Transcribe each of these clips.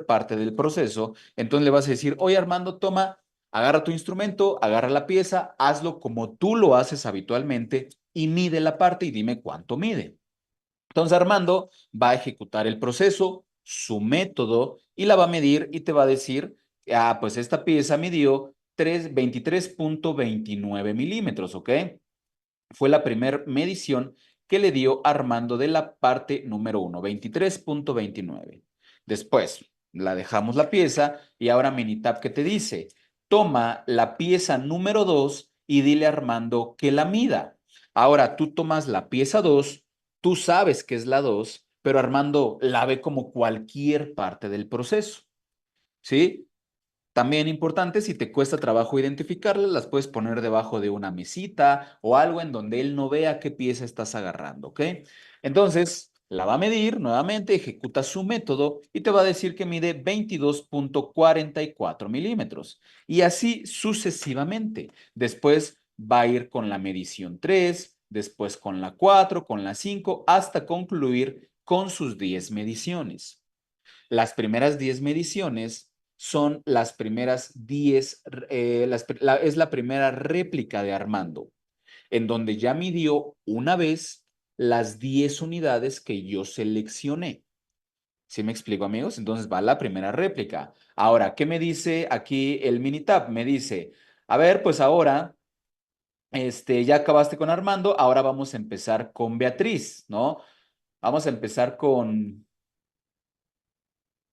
parte del proceso, entonces le vas a decir, oye Armando, toma, agarra tu instrumento, agarra la pieza, hazlo como tú lo haces habitualmente y mide la parte y dime cuánto mide. Entonces Armando va a ejecutar el proceso, su método y la va a medir y te va a decir, ah, pues esta pieza midió 23.29 milímetros, ¿ok? Fue la primera medición que le dio Armando de la parte número 1, 23.29. Después, la dejamos la pieza y ahora Minitab, ¿qué te dice? Toma la pieza número 2 y dile a Armando que la mida. Ahora tú tomas la pieza 2, tú sabes que es la 2, pero Armando la ve como cualquier parte del proceso, ¿sí? También importante, si te cuesta trabajo identificarlas, las puedes poner debajo de una mesita o algo en donde él no vea qué pieza estás agarrando, ¿ok? Entonces, la va a medir nuevamente, ejecuta su método y te va a decir que mide 22.44 milímetros. Y así sucesivamente. Después va a ir con la medición 3, después con la 4, con la 5, hasta concluir con sus 10 mediciones. Las primeras 10 mediciones son las primeras 10, es la primera réplica de Armando, en donde ya midió una vez las 10 unidades que yo seleccioné. ¿Sí me explico, amigos? Entonces va la primera réplica. Ahora, ¿qué me dice aquí el Minitab? Me dice, a ver, pues ahora, ya acabaste con Armando, ahora vamos a empezar con Beatriz, ¿no? Vamos a empezar con,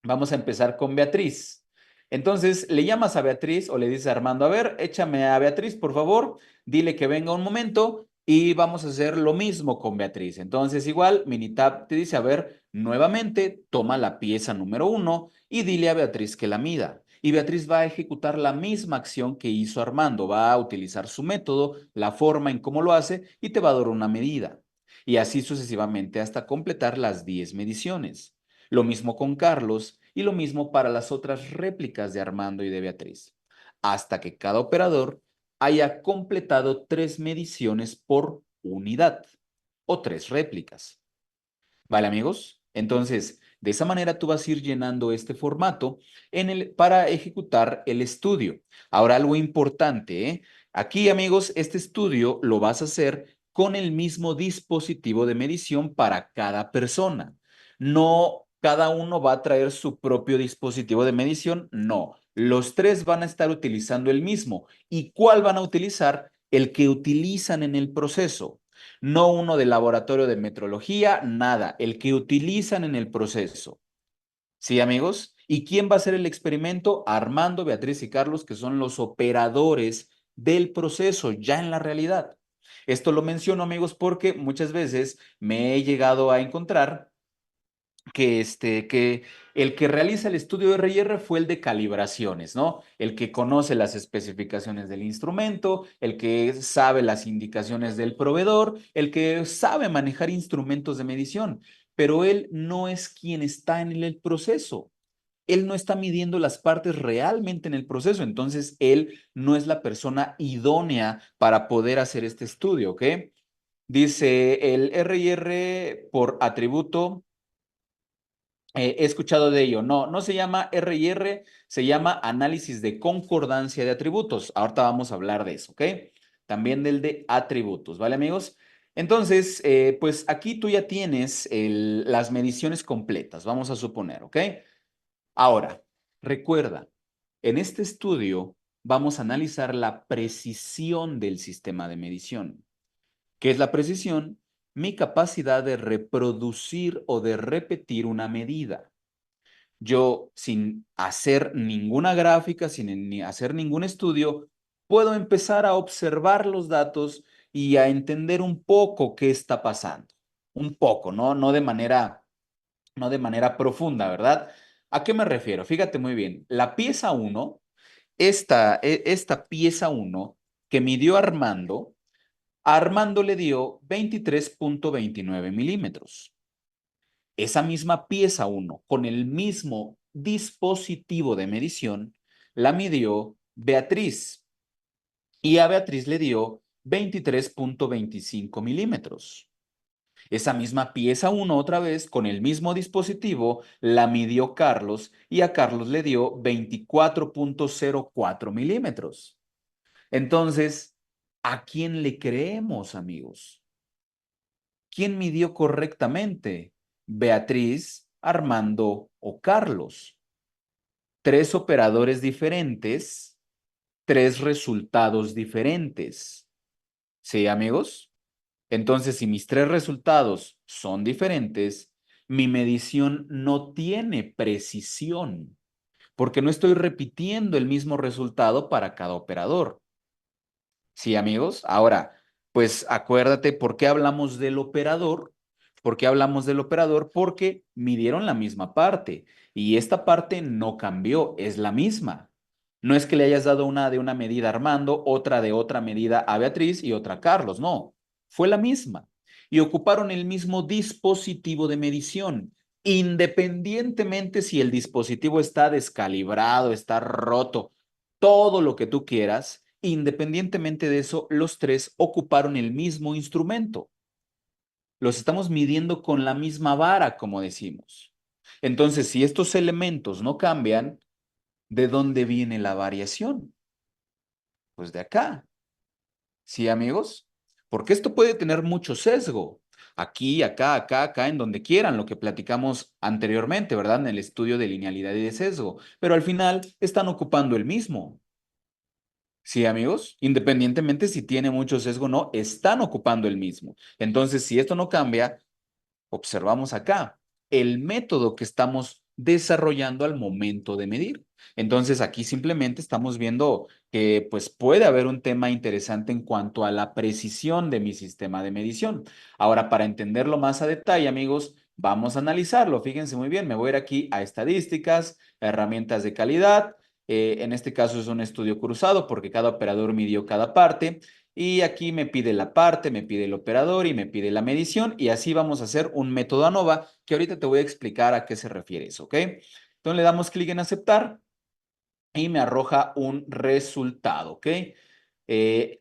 Vamos a empezar con Beatriz. Entonces, le llamas a Beatriz o le dices a Armando, a ver, échame a Beatriz, por favor, dile que venga un momento y vamos a hacer lo mismo con Beatriz. Entonces, igual, Minitab te dice, a ver, nuevamente, toma la pieza número 1 y dile a Beatriz que la mida. Y Beatriz va a ejecutar la misma acción que hizo Armando, va a utilizar su método, la forma en cómo lo hace y te va a dar una medida. Y así sucesivamente hasta completar las 10 mediciones. Lo mismo con Carlos y lo mismo para las otras réplicas de Armando y de Beatriz, hasta que cada operador haya completado 3 mediciones por unidad o 3 réplicas. ¿Vale, amigos? Entonces, de esa manera tú vas a ir llenando este formato para ejecutar el estudio. Ahora, algo importante, ¿eh? Aquí, amigos, este estudio lo vas a hacer con el mismo dispositivo de medición para cada persona. No, cada uno va a traer su propio dispositivo de medición. No, los tres van a estar utilizando el mismo. ¿Y cuál van a utilizar? El que utilizan en el proceso. No uno de laboratorio de metrología, nada, el que utilizan en el proceso. ¿Sí, amigos? ¿Y quién va a hacer el experimento? Armando, Beatriz y Carlos, que son los operadores del proceso ya en la realidad. Esto lo menciono, amigos, porque muchas veces me he llegado a encontrar que el que realiza el estudio de R&R fue el de calibraciones, ¿no? El que conoce las especificaciones del instrumento, el que sabe las indicaciones del proveedor, el que sabe manejar instrumentos de medición, pero él no es quien está en el proceso. Él no está midiendo las partes realmente en el proceso, entonces él no es la persona idónea para poder hacer este estudio, ¿ok? Dice el R&R por atributo. He escuchado de ello. No, no se llama R&R, se llama análisis de concordancia de atributos. Ahorita vamos a hablar de eso, ¿ok? También del de atributos, ¿vale, amigos? Entonces, pues aquí tú ya tienes las mediciones completas, vamos a suponer, ¿ok? Ahora, recuerda, en este estudio vamos a analizar la precisión del sistema de medición. ¿Qué es la precisión? Mi capacidad de reproducir o de repetir una medida. Yo, sin hacer ninguna gráfica, sin ni hacer ningún estudio, puedo empezar a observar los datos y a entender un poco qué está pasando. Un poco, ¿no? No de manera profunda, ¿verdad? ¿A qué me refiero? Fíjate muy bien. La pieza uno, esta pieza uno que midió Armando, a Armando le dio 23.29 milímetros. Esa misma pieza uno con el mismo dispositivo de medición, la midió Beatriz y a Beatriz le dio 23.25 milímetros. Esa misma pieza uno otra vez con el mismo dispositivo la midió Carlos y a Carlos le dio 24,04 milímetros. Entonces, ¿a quién le creemos, amigos? ¿Quién midió correctamente? ¿Beatriz, Armando o Carlos? Tres operadores diferentes, tres resultados diferentes. ¿Sí, amigos? Entonces, si mis tres resultados son diferentes, mi medición no tiene precisión, porque no estoy repitiendo el mismo resultado para cada operador. ¿Sí, amigos? Ahora, pues acuérdate por qué hablamos del operador. ¿Por qué hablamos del operador? Porque midieron la misma parte y esta parte no cambió, es la misma. No es que le hayas dado una de una medida a Armando, otra de otra medida a Beatriz y otra a Carlos, no, fue la misma. Y ocuparon el mismo dispositivo de medición, independientemente si el dispositivo está descalibrado, está roto, todo lo que tú quieras. Independientemente de eso, los tres ocuparon el mismo instrumento. Los estamos midiendo con la misma vara, como decimos. Entonces, si estos elementos no cambian, ¿de dónde viene la variación? Pues de acá. ¿Sí, amigos? Porque esto puede tener mucho sesgo. Aquí, acá, acá, acá, en donde quieran, lo que platicamos anteriormente, ¿verdad? En el estudio de linealidad y de sesgo. Pero al final están ocupando el mismo. Sí, amigos, independientemente si tiene mucho sesgo o no, están ocupando el mismo. Entonces, si esto no cambia, observamos acá el método que estamos desarrollando al momento de medir. Entonces, aquí simplemente estamos viendo que pues puede haber un tema interesante en cuanto a la precisión de mi sistema de medición. Ahora, para entenderlo más a detalle, amigos, vamos a analizarlo. Fíjense muy bien, me voy a ir aquí a estadísticas, herramientas de calidad. En este caso es un estudio cruzado porque cada operador midió cada parte. Y aquí me pide la parte, me pide el operador y me pide la medición y así vamos a hacer un método ANOVA que ahorita te voy a explicar a qué se refiere eso, ¿ok? Entonces le damos clic en aceptar y me arroja un resultado, ¿ok?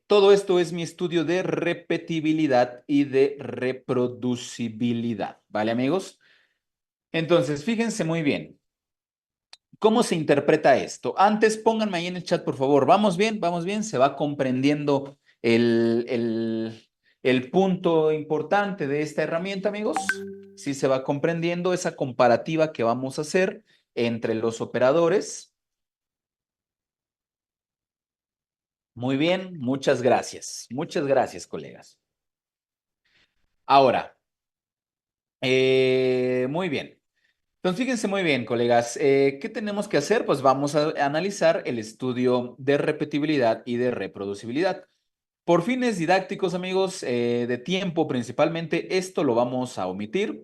Todo esto es mi estudio de repetibilidad y de reproducibilidad, ¿vale, amigos? Entonces, fíjense muy bien. ¿Cómo se interpreta esto? Antes pónganme ahí en el chat, por favor. ¿Vamos bien? ¿Vamos bien? ¿Se va comprendiendo el punto importante de esta herramienta, amigos? Sí, se va comprendiendo esa comparativa que vamos a hacer entre los operadores. Muy bien, muchas gracias. Muchas gracias, colegas. Ahora, muy bien. Entonces, fíjense muy bien, colegas, ¿qué tenemos que hacer? Pues vamos a analizar el estudio de repetibilidad y de reproducibilidad. Por fines didácticos, amigos, de tiempo principalmente, esto lo vamos a omitir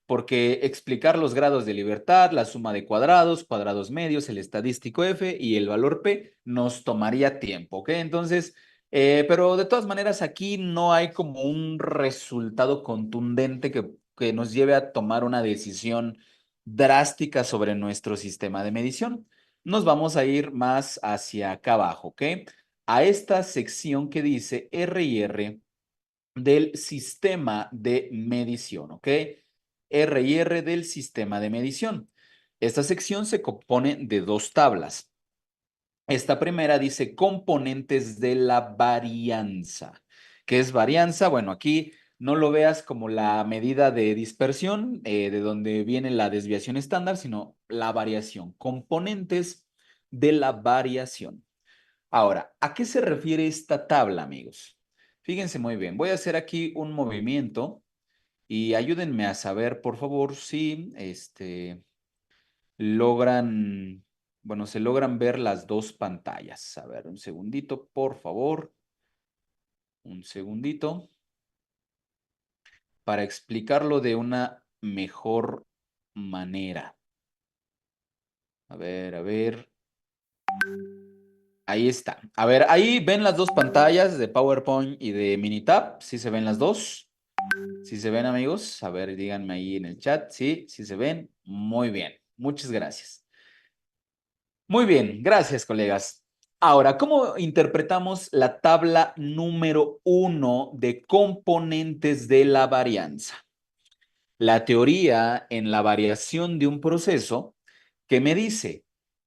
porque explicar los grados de libertad, la suma de cuadrados, cuadrados medios, el estadístico F y el valor P nos tomaría tiempo, ¿ok? Entonces, pero de todas maneras aquí no hay como un resultado contundente que nos lleve a tomar una decisión drástica sobre nuestro sistema de medición. Nos vamos a ir más hacia acá abajo, ¿ok? A esta sección que dice R y R del sistema de medición, ¿ok? R y R del sistema de medición. Esta sección se compone de dos tablas. Esta primera dice componentes de la varianza. ¿Qué es varianza? Bueno, aquí no lo veas como la medida de dispersión, de donde viene la desviación estándar, sino la variación. Componentes de la variación. Ahora, ¿a qué se refiere esta tabla, amigos? Fíjense muy bien, voy a hacer aquí un movimiento y ayúdenme a saber, por favor, si logran, bueno, se logran ver las dos pantallas. A ver, un segundito, por favor, un segundito, para explicarlo de una mejor manera. A ver, a ver. Ahí está. A ver, ahí ven las dos pantallas de PowerPoint y de Minitab. ¿Sí se ven las dos? ¿Sí se ven, amigos? A ver, díganme ahí en el chat. Sí, sí se ven. Muy bien. Muchas gracias. Muy bien, gracias, colegas. Ahora, ¿cómo interpretamos la tabla número 1 de componentes de la varianza? la teoría en la variación de un proceso que me dice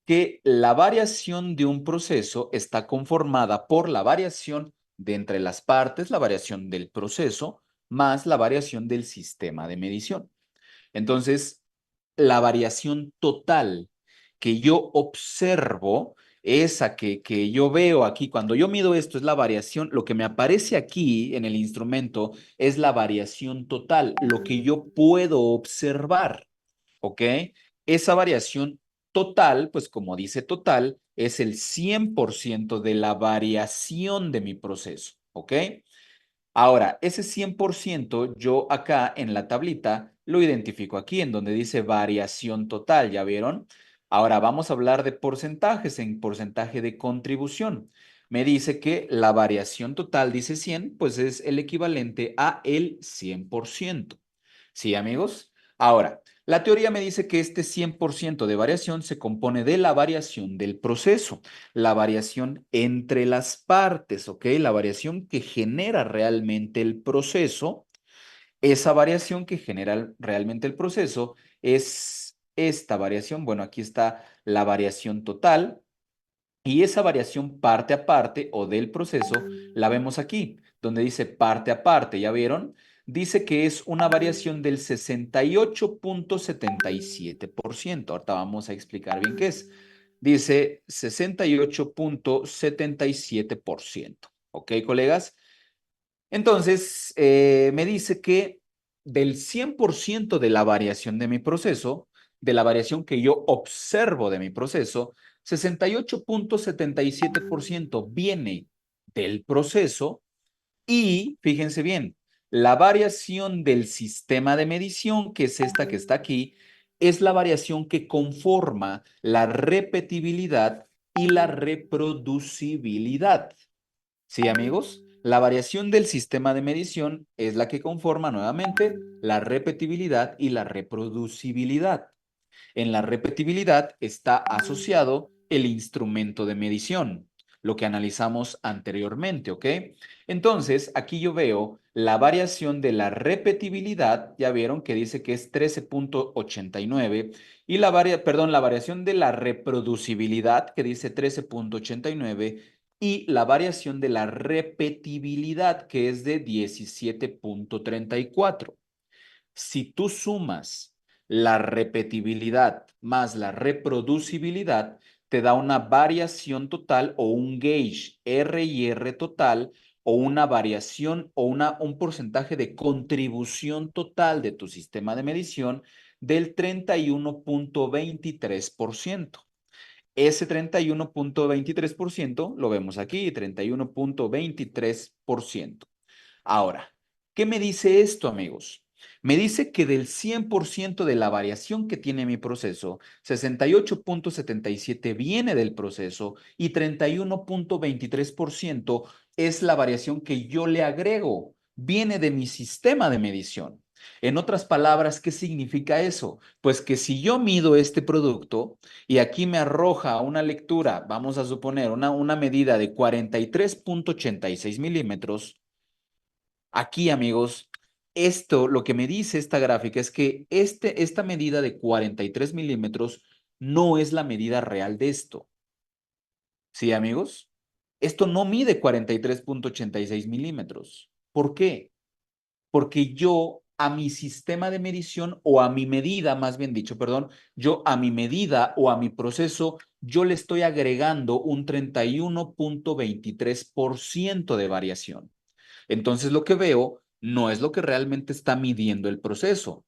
que la variación de un proceso está conformada por la variación de entre las partes, la variación del proceso, más la variación del sistema de medición. Entonces, la variación total que yo observo, esa que yo veo aquí, cuando yo mido esto, es la variación, lo que me aparece aquí en el instrumento es la variación total, lo que yo puedo observar, ¿ok? Esa variación total, pues como dice total, es el 100% de la variación de mi proceso, ¿ok? Ahora, ese 100% yo acá en la tablita lo identifico aquí en donde dice variación total, ¿ya vieron? Ahora vamos a hablar de porcentajes en porcentaje de contribución. Me dice que la variación total dice 100, pues es el equivalente a el 100%. ¿Sí, amigos? Ahora, la teoría me dice que este 100% de variación se compone de la variación del proceso, la variación entre las partes, ¿ok? La variación que genera realmente el proceso, esa variación que genera realmente el proceso es esta variación. Bueno, aquí está la variación total. Y esa variación parte a parte o del proceso la vemos aquí, donde dice parte a parte, ¿ya vieron? Dice que es una variación del 68,77%. Ahorita vamos a explicar bien qué es. Dice 68,77%. ¿Ok, colegas? Entonces, me dice que del 100% de la variación de mi proceso, de la variación que yo observo de mi proceso, 68,77% viene del proceso y, fíjense bien, la variación del sistema de medición, que es esta que está aquí, es la variación que conforma la repetibilidad y la reproducibilidad. Sí, amigos, la variación del sistema de medición es la que conforma nuevamente la repetibilidad y la reproducibilidad. En la repetibilidad está asociado el instrumento de medición, lo que analizamos anteriormente, ¿ok? Entonces, aquí yo veo la variación de la repetibilidad, ya vieron que dice que es 13,89 y la variación de la reproducibilidad que dice 13,89 y la variación de la repetibilidad que es de 17,34. Si tú sumas la repetibilidad más la reproducibilidad, te da una variación total o un gauge R y R total o una variación o un porcentaje de contribución total de tu sistema de medición del 31,23%. Ese 31,23% lo vemos aquí, 31,23%. Ahora, ¿qué me dice esto, amigos? Me dice que del 100% de la variación que tiene mi proceso, 68,77 viene del proceso y 31,23% es la variación que yo le agrego, viene de mi sistema de medición. En otras palabras, ¿qué significa eso? Pues que si yo mido este producto y aquí me arroja una lectura, vamos a suponer una medida de 43,86 milímetros, aquí, amigos, esto, lo que me dice esta gráfica es que esta medida de 43 milímetros no es la medida real de esto. ¿Sí, amigos? Esto no mide 43,86 milímetros. ¿Por qué? Porque yo a mi sistema de medición o a mi medida, más bien dicho, perdón, yo a mi medida o a mi proceso, yo le estoy agregando un 31,23% de variación. Entonces lo que veo no es lo que realmente está midiendo el proceso,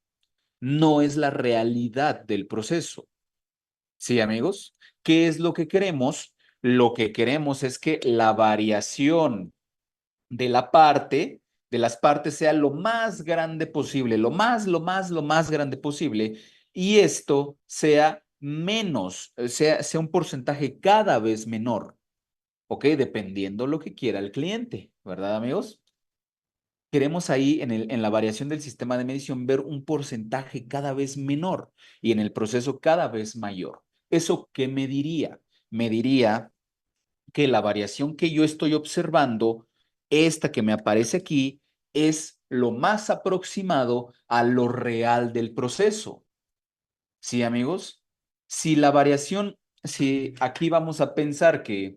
no es la realidad del proceso. ¿Sí, amigos? ¿Qué es lo que queremos? Lo que queremos es que la variación de de las partes sea lo más grande posible, lo más grande posible, y esto sea menos, sea un porcentaje cada vez menor, ¿ok? Dependiendo lo que quiera el cliente, ¿verdad, amigos? Queremos ahí en la variación del sistema de medición ver un porcentaje cada vez menor y en el proceso cada vez mayor. ¿Eso qué me diría? Me diría que la variación que yo estoy observando, esta que me aparece aquí, es lo más aproximado a lo real del proceso. ¿Sí, amigos? Si la variación, si aquí vamos a pensar que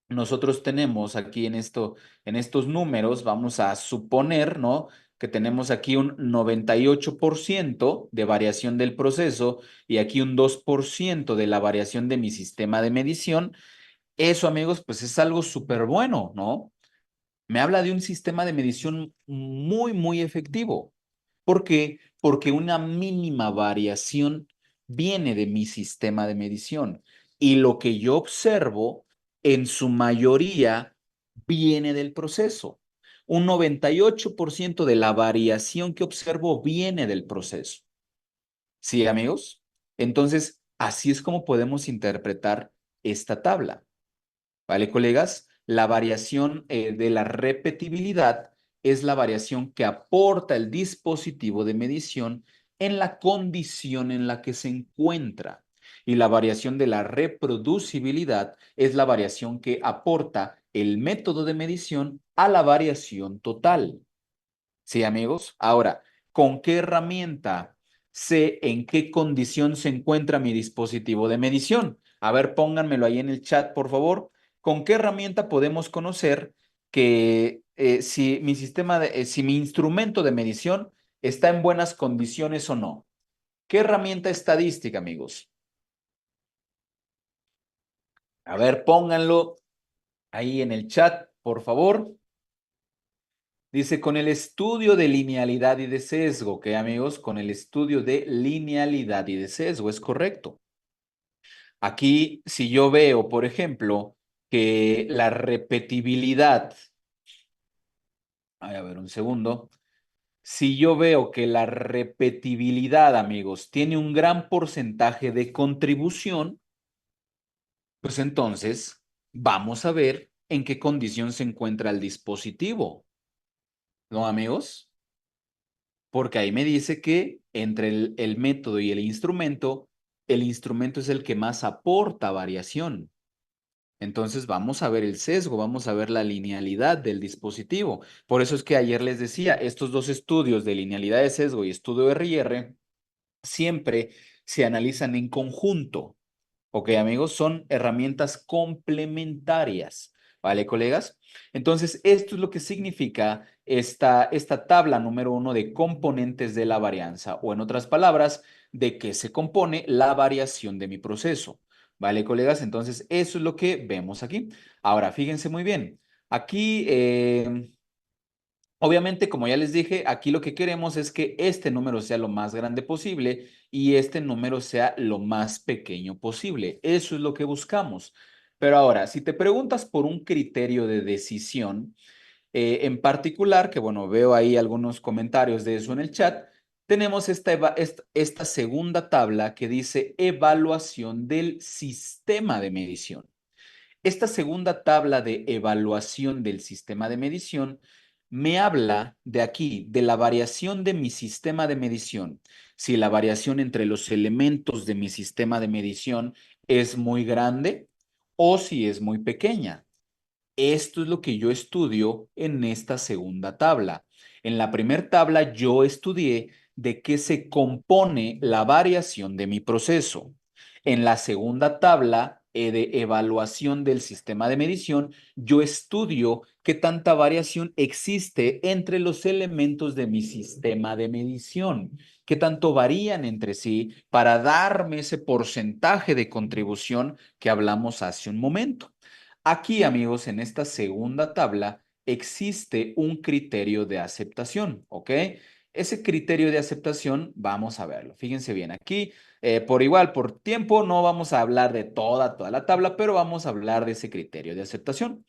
nosotros tenemos aquí en estos números, vamos a suponer, ¿no? Que tenemos aquí un 98% de variación del proceso y aquí un 2% de la variación de mi sistema de medición. Eso, amigos, pues es algo súper bueno, ¿no? Me habla de un sistema de medición muy, muy efectivo. ¿Por qué? Porque una mínima variación viene de mi sistema de medición y lo que yo observo en su mayoría viene del proceso. Un 98% de la variación que observo viene del proceso. ¿Sí, amigos? Entonces, así es como podemos interpretar esta tabla. ¿Vale, colegas? La variación de la repetibilidad es la variación que aporta el dispositivo de medición en la condición en la que se encuentra. Y la variación de la reproducibilidad es la variación que aporta el método de medición a la variación total. ¿Sí, amigos? Ahora, ¿con qué herramienta sé en qué condición se encuentra mi dispositivo de medición? A ver, pónganmelo ahí en el chat, por favor. ¿Con qué herramienta podemos conocer que si mi si mi instrumento de medición está en buenas condiciones o no? ¿Qué herramienta estadística, amigos? A ver, pónganlo ahí en el chat, por favor. Dice, con el estudio de linealidad y de sesgo, ¿qué, amigos? Con el estudio de linealidad y de sesgo, es correcto. Aquí, si yo veo, por ejemplo, que la repetibilidad, a ver, un segundo. Si yo veo que la repetibilidad, amigos, tiene un gran porcentaje de contribución, pues entonces vamos a ver en qué condición se encuentra el dispositivo, ¿no, amigos? Porque ahí me dice que entre el método y el instrumento es el que más aporta variación. Entonces vamos a ver el sesgo, vamos a ver la linealidad del dispositivo. Por eso es que ayer les decía, estos dos estudios de linealidad de sesgo y estudio R siempre se analizan en conjunto. Ok, amigos, son herramientas complementarias, ¿vale, colegas? Entonces, esto es lo que significa esta tabla número 1 de componentes de la varianza, o en otras palabras, de qué se compone la variación de mi proceso, ¿vale, colegas? Entonces, eso es lo que vemos aquí. Ahora, fíjense muy bien. Aquí, obviamente, como ya les dije, aquí lo que queremos es que este número sea lo más grande posible y este número sea lo más pequeño posible. Eso es lo que buscamos. Pero ahora, si te preguntas por un criterio de decisión, en particular, que bueno, veo ahí algunos comentarios de eso en el chat, tenemos esta segunda tabla que dice evaluación del sistema de medición. Esta segunda tabla de evaluación del sistema de medición me habla de aquí, de la variación de mi sistema de medición. Si la variación entre los elementos de mi sistema de medición es muy grande o si es muy pequeña. Esto es lo que yo estudio en esta segunda tabla. En la primera tabla yo estudié de qué se compone la variación de mi proceso. En la segunda tabla de evaluación del sistema de medición, yo estudio qué tanta variación existe entre los elementos de mi sistema de medición, qué tanto varían entre sí para darme ese porcentaje de contribución que hablamos hace un momento. Aquí, amigos, en esta segunda tabla existe un criterio de aceptación, ¿ok? Ese criterio de aceptación, vamos a verlo. Fíjense bien, aquí, por igual, por tiempo, no vamos a hablar de toda la tabla, pero vamos a hablar de ese criterio de aceptación.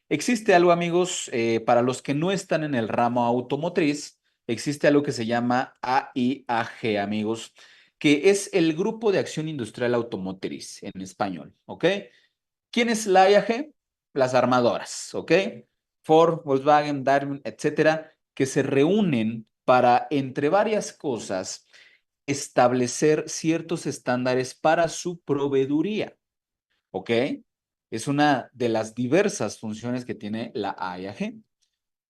Existe algo, amigos, para los que no están en el ramo automotriz, existe algo que se llama AIAG, amigos, que es el Grupo de Acción Industrial Automotriz en español, ¿ok? ¿Quién es la IAG? Las armadoras, ¿ok? Ford, Volkswagen, Daimler, etcétera, que se reúnen para, entre varias cosas, establecer ciertos estándares para su proveeduría, ¿ok? Es una de las diversas funciones que tiene la IAG.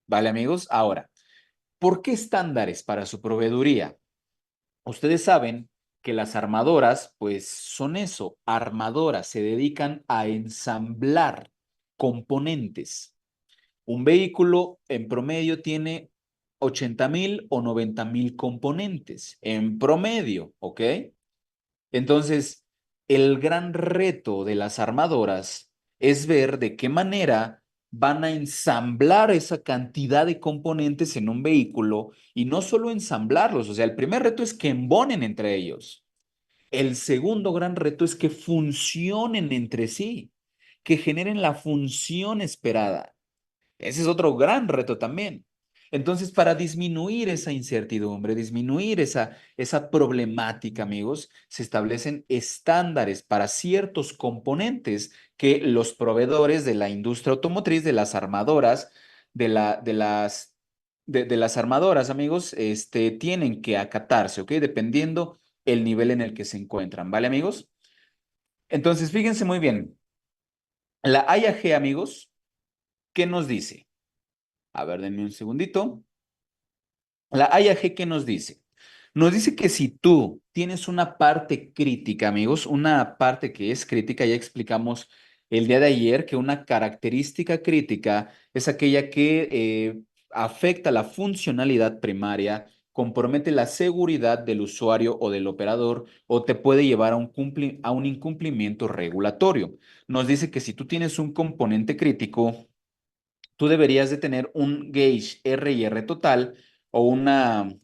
¿Vale, amigos? Ahora, ¿Por qué estándares para su proveeduría? Ustedes saben que las armadoras, pues son eso, armadoras, se dedican a ensamblar componentes. Un vehículo en promedio tiene 80,000 o 90,000 componentes, en promedio, ¿ok? Entonces, el gran reto de las armadoras es ver de qué manera van a ensamblar esa cantidad de componentes en un vehículo y no solo ensamblarlos, o sea, el primer reto es que embonen entre ellos. El segundo gran reto es que funcionen entre sí, que generen la función esperada. Ese es otro gran reto también. Entonces, para disminuir esa incertidumbre, disminuir esa problemática, amigos, se establecen estándares para ciertos componentes que los proveedores de la industria automotriz, de las armadoras, de las armadoras, amigos, tienen que acatarse, ¿ok? Dependiendo el nivel en el que se encuentran, ¿vale, amigos? Entonces, fíjense muy bien. La IAG, amigos, ¿qué nos dice? A ver, denme un segundito. La IAG, ¿qué nos dice? Nos dice que si tú tienes una parte crítica, amigos, una parte que es crítica, ya explicamos el día de ayer que una característica crítica es aquella que afecta la funcionalidad primaria, compromete la seguridad del usuario o del operador o te puede llevar a a un incumplimiento regulatorio. Nos dice que si tú tienes un componente crítico, tú deberías de tener un gauge R&R total o una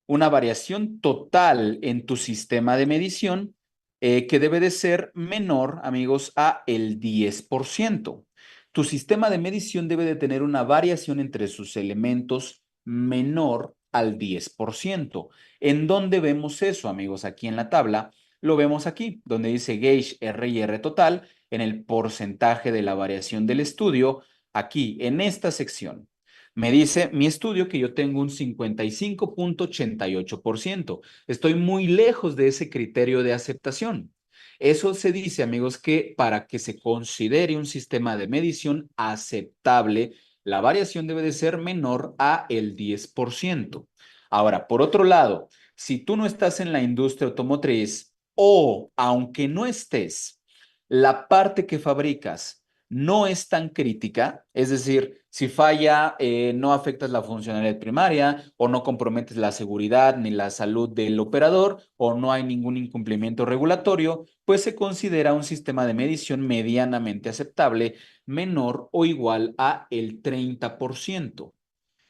variación total en tu sistema de medición que debe de ser menor, amigos, a el 10%. Tu sistema de medición debe de tener una variación entre sus elementos menor al 10%. ¿En dónde vemos eso, amigos? Aquí en la tabla lo vemos aquí, donde dice gauge R&R total en el porcentaje de la variación del estudio, aquí en esta sección. Me dice mi estudio que yo tengo un 55,88%. Estoy muy lejos de ese criterio de aceptación. Eso se dice, amigos, que para que se considere un sistema de medición aceptable, la variación debe de ser menor a el 10%. Ahora, por otro lado, si tú no estás en la industria automotriz o aunque no estés, la parte que fabricas no es tan crítica, es decir, si falla, no afectas la funcionalidad primaria o no comprometes la seguridad ni la salud del operador o no hay ningún incumplimiento regulatorio, pues se considera un sistema de medición medianamente aceptable, menor o igual a el 30%.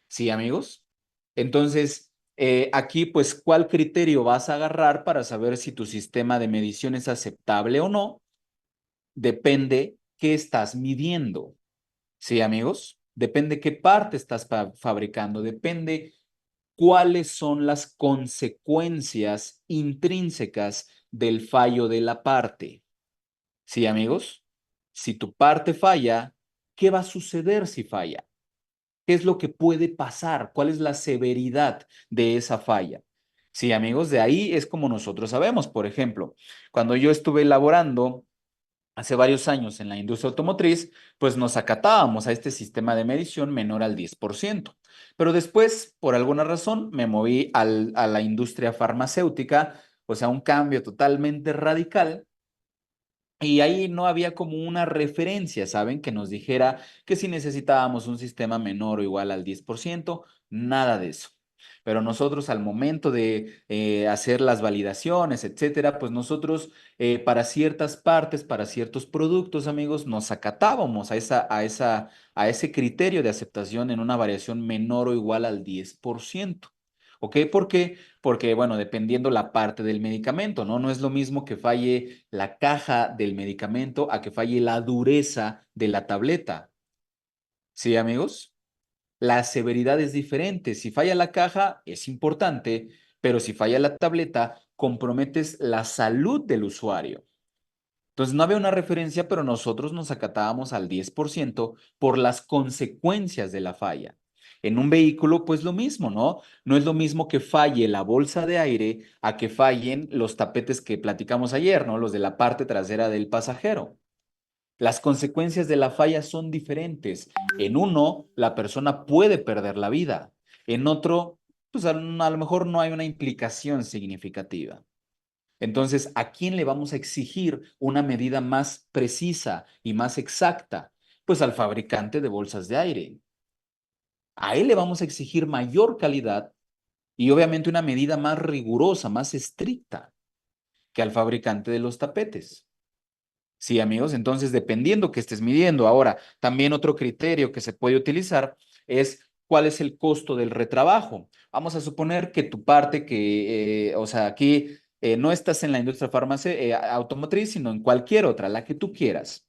¿Sí, amigos? Entonces, aquí, pues, ¿cuál criterio vas a agarrar para saber si tu sistema de medición es aceptable o no? Depende qué estás midiendo. ¿Sí, amigos? Depende qué parte estás fabricando, depende cuáles son las consecuencias intrínsecas del fallo de la parte. ¿Sí, amigos? Si tu parte falla, ¿qué va a suceder si falla? ¿Qué es lo que puede pasar? ¿Cuál es la severidad de esa falla? Sí, amigos, de ahí es como nosotros sabemos. Por ejemplo, cuando yo estuve elaborando hace varios años en la industria automotriz, pues nos acatábamos a este sistema de medición menor al 10%. Pero después, por alguna razón, me moví a la industria farmacéutica, o sea, un cambio totalmente radical. Y ahí no había como una referencia, ¿saben? Que nos dijera que si necesitábamos un sistema menor o igual al 10%, nada de eso. Pero nosotros al momento de hacer las validaciones, etcétera, pues nosotros para ciertas partes, para ciertos productos, amigos, nos acatábamos a ese criterio de aceptación en una variación menor o igual al 10%. ¿Ok? ¿Por qué? Porque, bueno, dependiendo la parte del medicamento, ¿no? No es lo mismo que falle la caja del medicamento a que falle la dureza de la tableta. ¿Sí, amigos? La severidad es diferente. Si falla la caja, es importante, pero si falla la tableta, comprometes la salud del usuario. Entonces no había una referencia, pero nosotros nos acatábamos al 10% por las consecuencias de la falla. En un vehículo, pues lo mismo, ¿no? No es lo mismo que falle la bolsa de aire a que fallen los tapetes que platicamos ayer, ¿no? Los de la parte trasera del pasajero. Las consecuencias de la falla son diferentes. En uno, la persona puede perder la vida. En otro, pues a lo mejor no hay una implicación significativa. Entonces, ¿a quién le vamos a exigir una medida más precisa y más exacta? Pues al fabricante de bolsas de aire. A él le vamos a exigir mayor calidad y obviamente una medida más rigurosa, más estricta que al fabricante de los tapetes. Sí, amigos, entonces dependiendo que estés midiendo. Ahora, también otro criterio que se puede utilizar es cuál es el costo del retrabajo. Vamos a suponer que tu parte o sea, aquí no estás en la industria automotriz, sino en cualquier otra, la que tú quieras.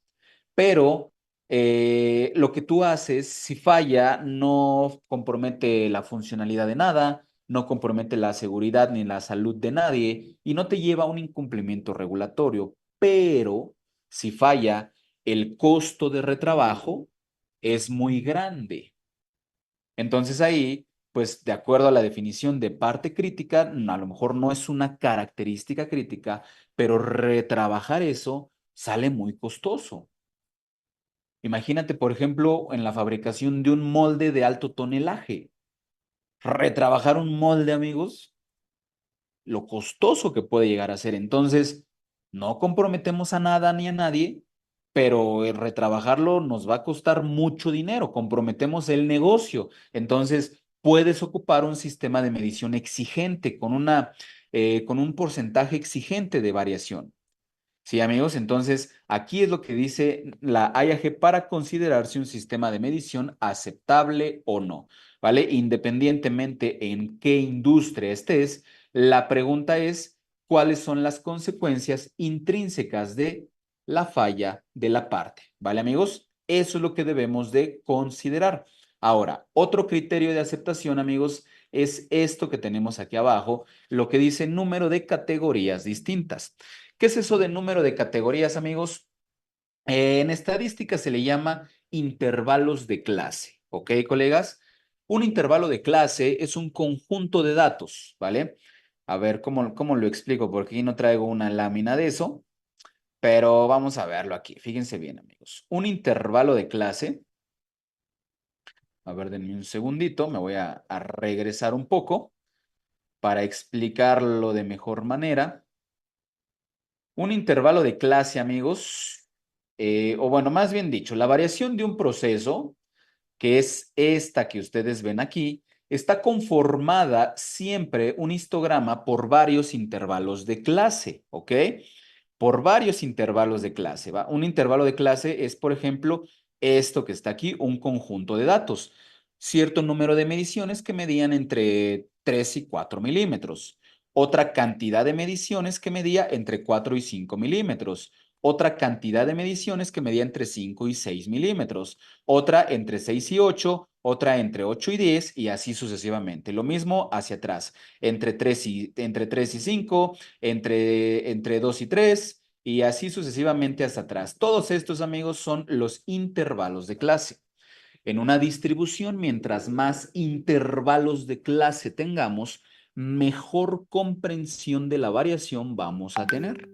Pero lo que tú haces, si falla, no compromete la funcionalidad de nada, no compromete la seguridad ni la salud de nadie y no te lleva a un incumplimiento regulatorio. Pero si falla, el costo de retrabajo es muy grande. Entonces ahí, pues de acuerdo a la definición de parte crítica, a lo mejor no es una característica crítica, pero retrabajar eso sale muy costoso. Imagínate, por ejemplo, en la fabricación de un molde de alto tonelaje. Retrabajar un molde, amigos, lo costoso que puede llegar a ser. Entonces, no comprometemos a nada ni a nadie, pero el retrabajarlo nos va a costar mucho dinero, comprometemos el negocio. Entonces, puedes ocupar un sistema de medición exigente con un porcentaje exigente de variación. Sí, amigos, entonces aquí es lo que dice la IAG para considerar si un sistema de medición aceptable o no, ¿vale? Independientemente en qué industria estés, la pregunta es cuáles son las consecuencias intrínsecas de la falla de la parte, ¿vale, amigos? Eso es lo que debemos de considerar. Ahora, otro criterio de aceptación, amigos, es esto que tenemos aquí abajo, lo que dice número de categorías distintas. ¿Qué es eso de número de categorías, amigos? En estadística se le llama intervalos de clase, ¿ok, colegas? Un intervalo de clase es un conjunto de datos, ¿vale? A ver, ¿cómo lo explico? Porque aquí no traigo una lámina de eso, pero vamos a verlo aquí. Fíjense bien, amigos. Un intervalo de clase, a ver, denme un segundito, me voy a regresar un poco para explicarlo de mejor manera. Un intervalo de clase, amigos, o bueno, más bien dicho, la variación de un proceso, que es esta que ustedes ven aquí, está conformada siempre un histograma por varios intervalos de clase, ¿ok? Por varios intervalos de clase, ¿va? Un intervalo de clase es, por ejemplo, esto que está aquí, un conjunto de datos, cierto número de mediciones que medían entre 3 y 4 milímetros, otra cantidad de mediciones que medía entre 4 y 5 milímetros, otra cantidad de mediciones que medía entre 5 y 6 milímetros, otra entre 6 y 8, otra entre 8 y 10 y así sucesivamente. Lo mismo hacia atrás, entre 3 y 5, entre 2 y 3 y así sucesivamente hasta atrás. Todos estos, amigos, son los intervalos de clase. En una distribución, mientras más intervalos de clase tengamos, mejor comprensión de la variación vamos a tener.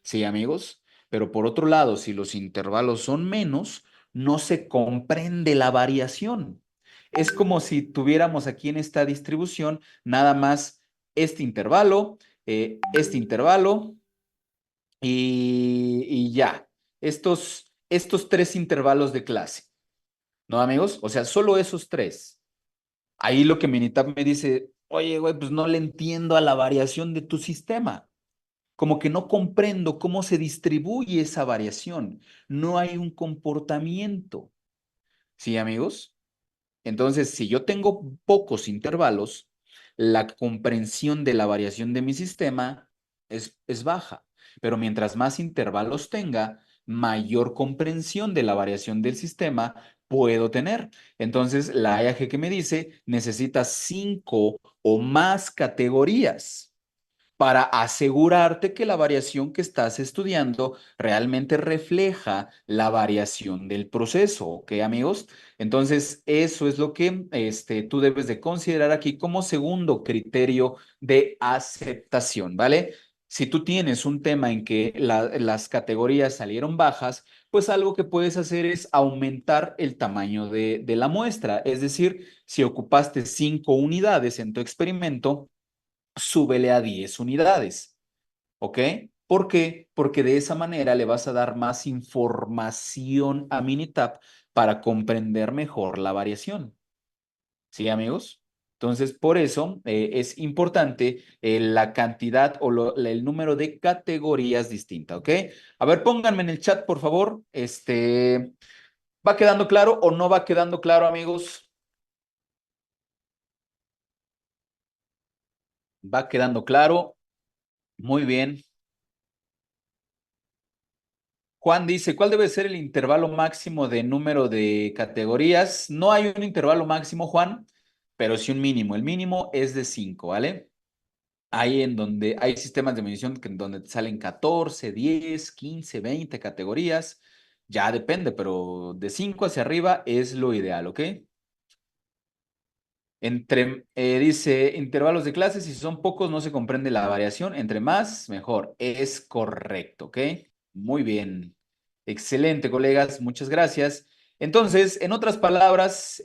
Sí, amigos, pero por otro lado, si los intervalos son menos, no se comprende la variación. Es como si tuviéramos aquí en esta distribución nada más este intervalo y ya. Estos tres intervalos de clase, ¿no, amigos? O sea, solo esos tres. Ahí lo que Minitab me dice, oye, güey, pues no le entiendo a la variación de tu sistema. Como que no comprendo cómo se distribuye esa variación. No hay un comportamiento. ¿Sí, amigos? Entonces, si yo tengo pocos intervalos, la comprensión de la variación de mi sistema es baja. Pero mientras más intervalos tenga, mayor comprensión de la variación del sistema puedo tener. Entonces, la IAG que me dice necesita 5 o más categorías para asegurarte que la variación que estás estudiando realmente refleja la variación del proceso, ¿ok, amigos? Entonces, eso es lo que tú debes de considerar aquí como segundo criterio de aceptación, ¿vale? Si tú tienes un tema en que las categorías salieron bajas, pues algo que puedes hacer es aumentar el tamaño de la muestra. Es decir, si ocupaste 5 unidades en tu experimento, súbele a 10 unidades. ¿Ok? ¿Por qué? Porque de esa manera le vas a dar más información a Minitab para comprender mejor la variación. ¿Sí, amigos? Entonces, por eso es importante la cantidad o el número de categorías distintas, ¿ok? A ver, pónganme en el chat, por favor. ¿Va quedando claro o no va quedando claro, amigos? Va quedando claro. Muy bien. Juan dice, ¿cuál debe ser el intervalo máximo de número de categorías? No hay un intervalo máximo, Juan, pero sí un mínimo. El mínimo es de 5, ¿vale? Hay en donde hay sistemas de medición en donde te salen 14, 10, 15, 20 categorías. Ya depende, pero de 5 hacia arriba es lo ideal, ¿ok? Dice, intervalos de clases, si son pocos no se comprende la variación. Entre más, mejor. Es correcto, ¿ok? Muy bien. Excelente, colegas. Muchas gracias. Entonces, en otras palabras,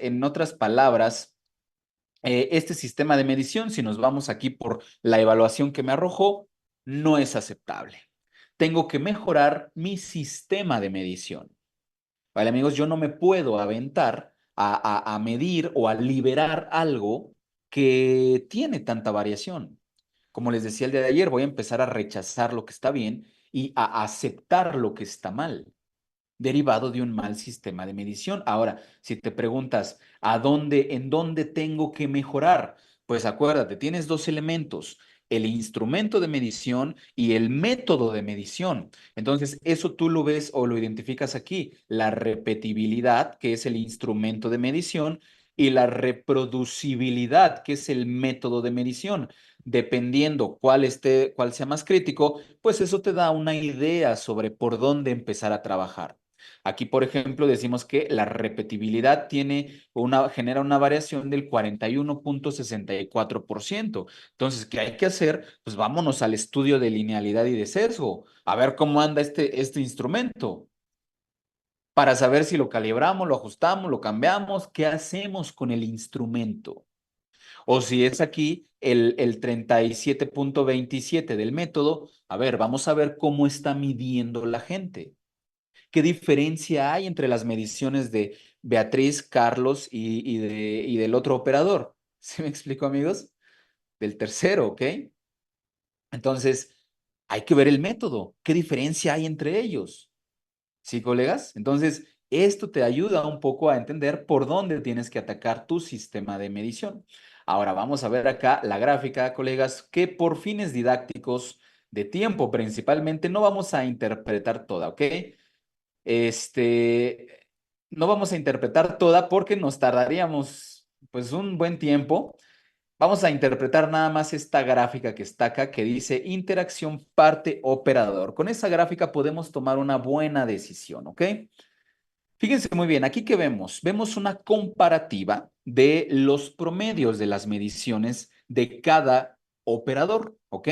este sistema de medición, si nos vamos aquí por la evaluación que me arrojó, no es aceptable. Tengo que mejorar mi sistema de medición. Vale, amigos, yo no me puedo aventar a medir o a liberar algo que tiene tanta variación. Como les decía el día de ayer, voy a empezar a rechazar lo que está bien y a aceptar lo que está mal, derivado de un mal sistema de medición. Ahora, si te preguntas, en dónde tengo que mejorar? Pues acuérdate, tienes dos elementos, el instrumento de medición y el método de medición. Entonces, eso tú lo ves o lo identificas aquí, la repetibilidad, que es el instrumento de medición, y la reproducibilidad, que es el método de medición. Dependiendo cuál sea más crítico, pues eso te da una idea sobre por dónde empezar a trabajar. Aquí, por ejemplo, decimos que la repetibilidad genera una variación del 41,64%. Entonces, ¿qué hay que hacer? Pues vámonos al estudio de linealidad y de sesgo, a ver cómo anda este instrumento, para saber si lo calibramos, lo ajustamos, lo cambiamos, qué hacemos con el instrumento. O si es aquí el 37,27 del método, a ver, vamos a ver cómo está midiendo la gente. ¿Qué diferencia hay entre las mediciones de Beatriz, Carlos y del otro operador? ¿Sí me explico, amigos? Del tercero, ¿ok? Entonces, hay que ver el método. ¿Qué diferencia hay entre ellos? ¿Sí, colegas? Entonces, esto te ayuda un poco a entender por dónde tienes que atacar tu sistema de medición. Ahora vamos a ver acá la gráfica, colegas, que por fines didácticos de tiempo principalmente no vamos a interpretar toda, ¿ok? Este, no vamos a interpretar toda porque nos tardaríamos pues un buen tiempo. Vamos a interpretar nada más esta gráfica que está acá que dice interacción parte operador. Con esa gráfica podemos tomar una buena decisión, ¿ok? Fíjense muy bien, aquí que vemos, vemos una comparativa de los promedios de las mediciones de cada operador, ¿ok?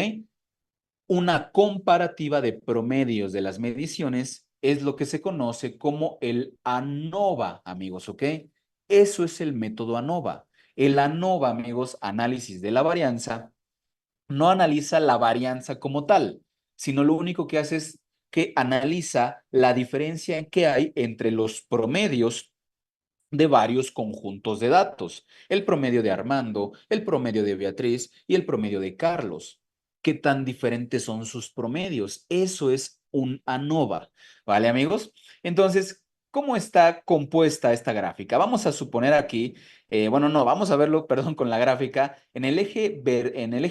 Una comparativa de promedios de las mediciones es lo que se conoce como el ANOVA, amigos, ¿ok? Eso es el método ANOVA. El ANOVA, amigos, análisis de la varianza, no analiza la varianza como tal, sino lo único que hace es que analiza la diferencia que hay entre los promedios de varios conjuntos de datos, el promedio de Armando, el promedio de Beatriz y el promedio de Carlos. ¿Qué tan diferentes son sus promedios? Eso es un ANOVA, ¿vale, amigos? Entonces, ¿cómo está compuesta esta gráfica? Vamos a suponer aquí, bueno, no, vamos a verlo, perdón, con la gráfica. En el eje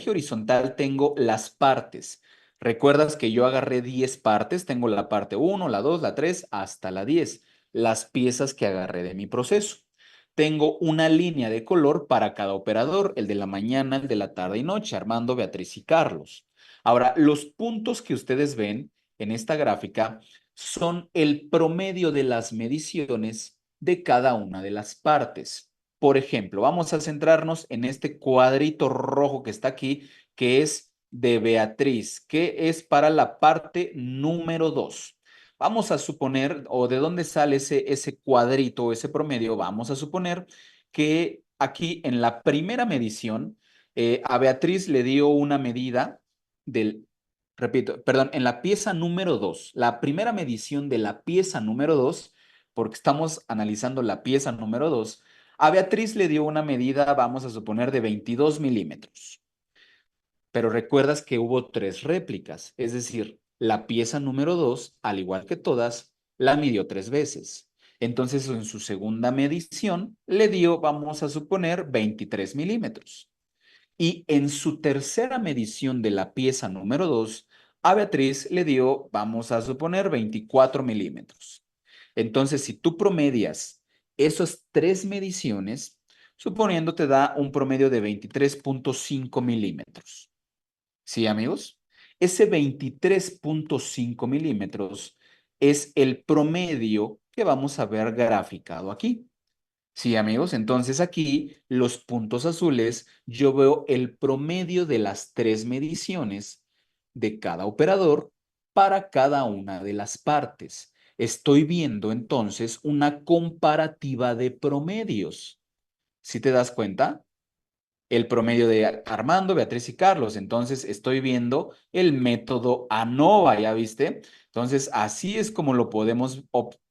horizontal tengo las partes. ¿Recuerdas que yo agarré 10 partes? Tengo la parte uno, la 2, la 3, hasta la 10, las piezas que agarré de mi proceso. Tengo una línea de color para cada operador, el de la mañana, el de la tarde y noche, Armando, Beatriz y Carlos. Ahora, los puntos que ustedes ven en esta gráfica son el promedio de las mediciones de cada una de las partes. Por ejemplo, vamos a centrarnos en este cuadrito rojo que está aquí, que es de Beatriz, que es para la parte número 2. Vamos a suponer, o de dónde sale ese cuadrito, ese promedio, vamos a suponer que aquí en la primera medición, a Beatriz le dio una medida del, repito, perdón, en la pieza número 2, la primera medición de la pieza número 2, porque estamos analizando la pieza número 2, a Beatriz le dio una medida, vamos a suponer, de 22 milímetros. Pero recuerdas que hubo tres réplicas, es decir, la pieza número 2, al igual que todas, la midió tres veces. Entonces, en su segunda medición, le dio, vamos a suponer, 23 milímetros. Y en su tercera medición de la pieza número 2, a Beatriz le dio, vamos a suponer, 24 milímetros. Entonces, si tú promedias esas tres mediciones, suponiendo te da un promedio de 23.5 milímetros. ¿Sí, amigos? Ese 23.5 milímetros es el promedio que vamos a ver graficado aquí. Sí, amigos, entonces aquí los puntos azules, yo veo el promedio de las tres mediciones de cada operador para cada una de las partes. Estoy viendo entonces una comparativa de promedios. ¿Sí te das cuenta? El promedio de Armando, Beatriz y Carlos. Entonces estoy viendo el método ANOVA, ¿ya viste? Entonces así es como lo podemos,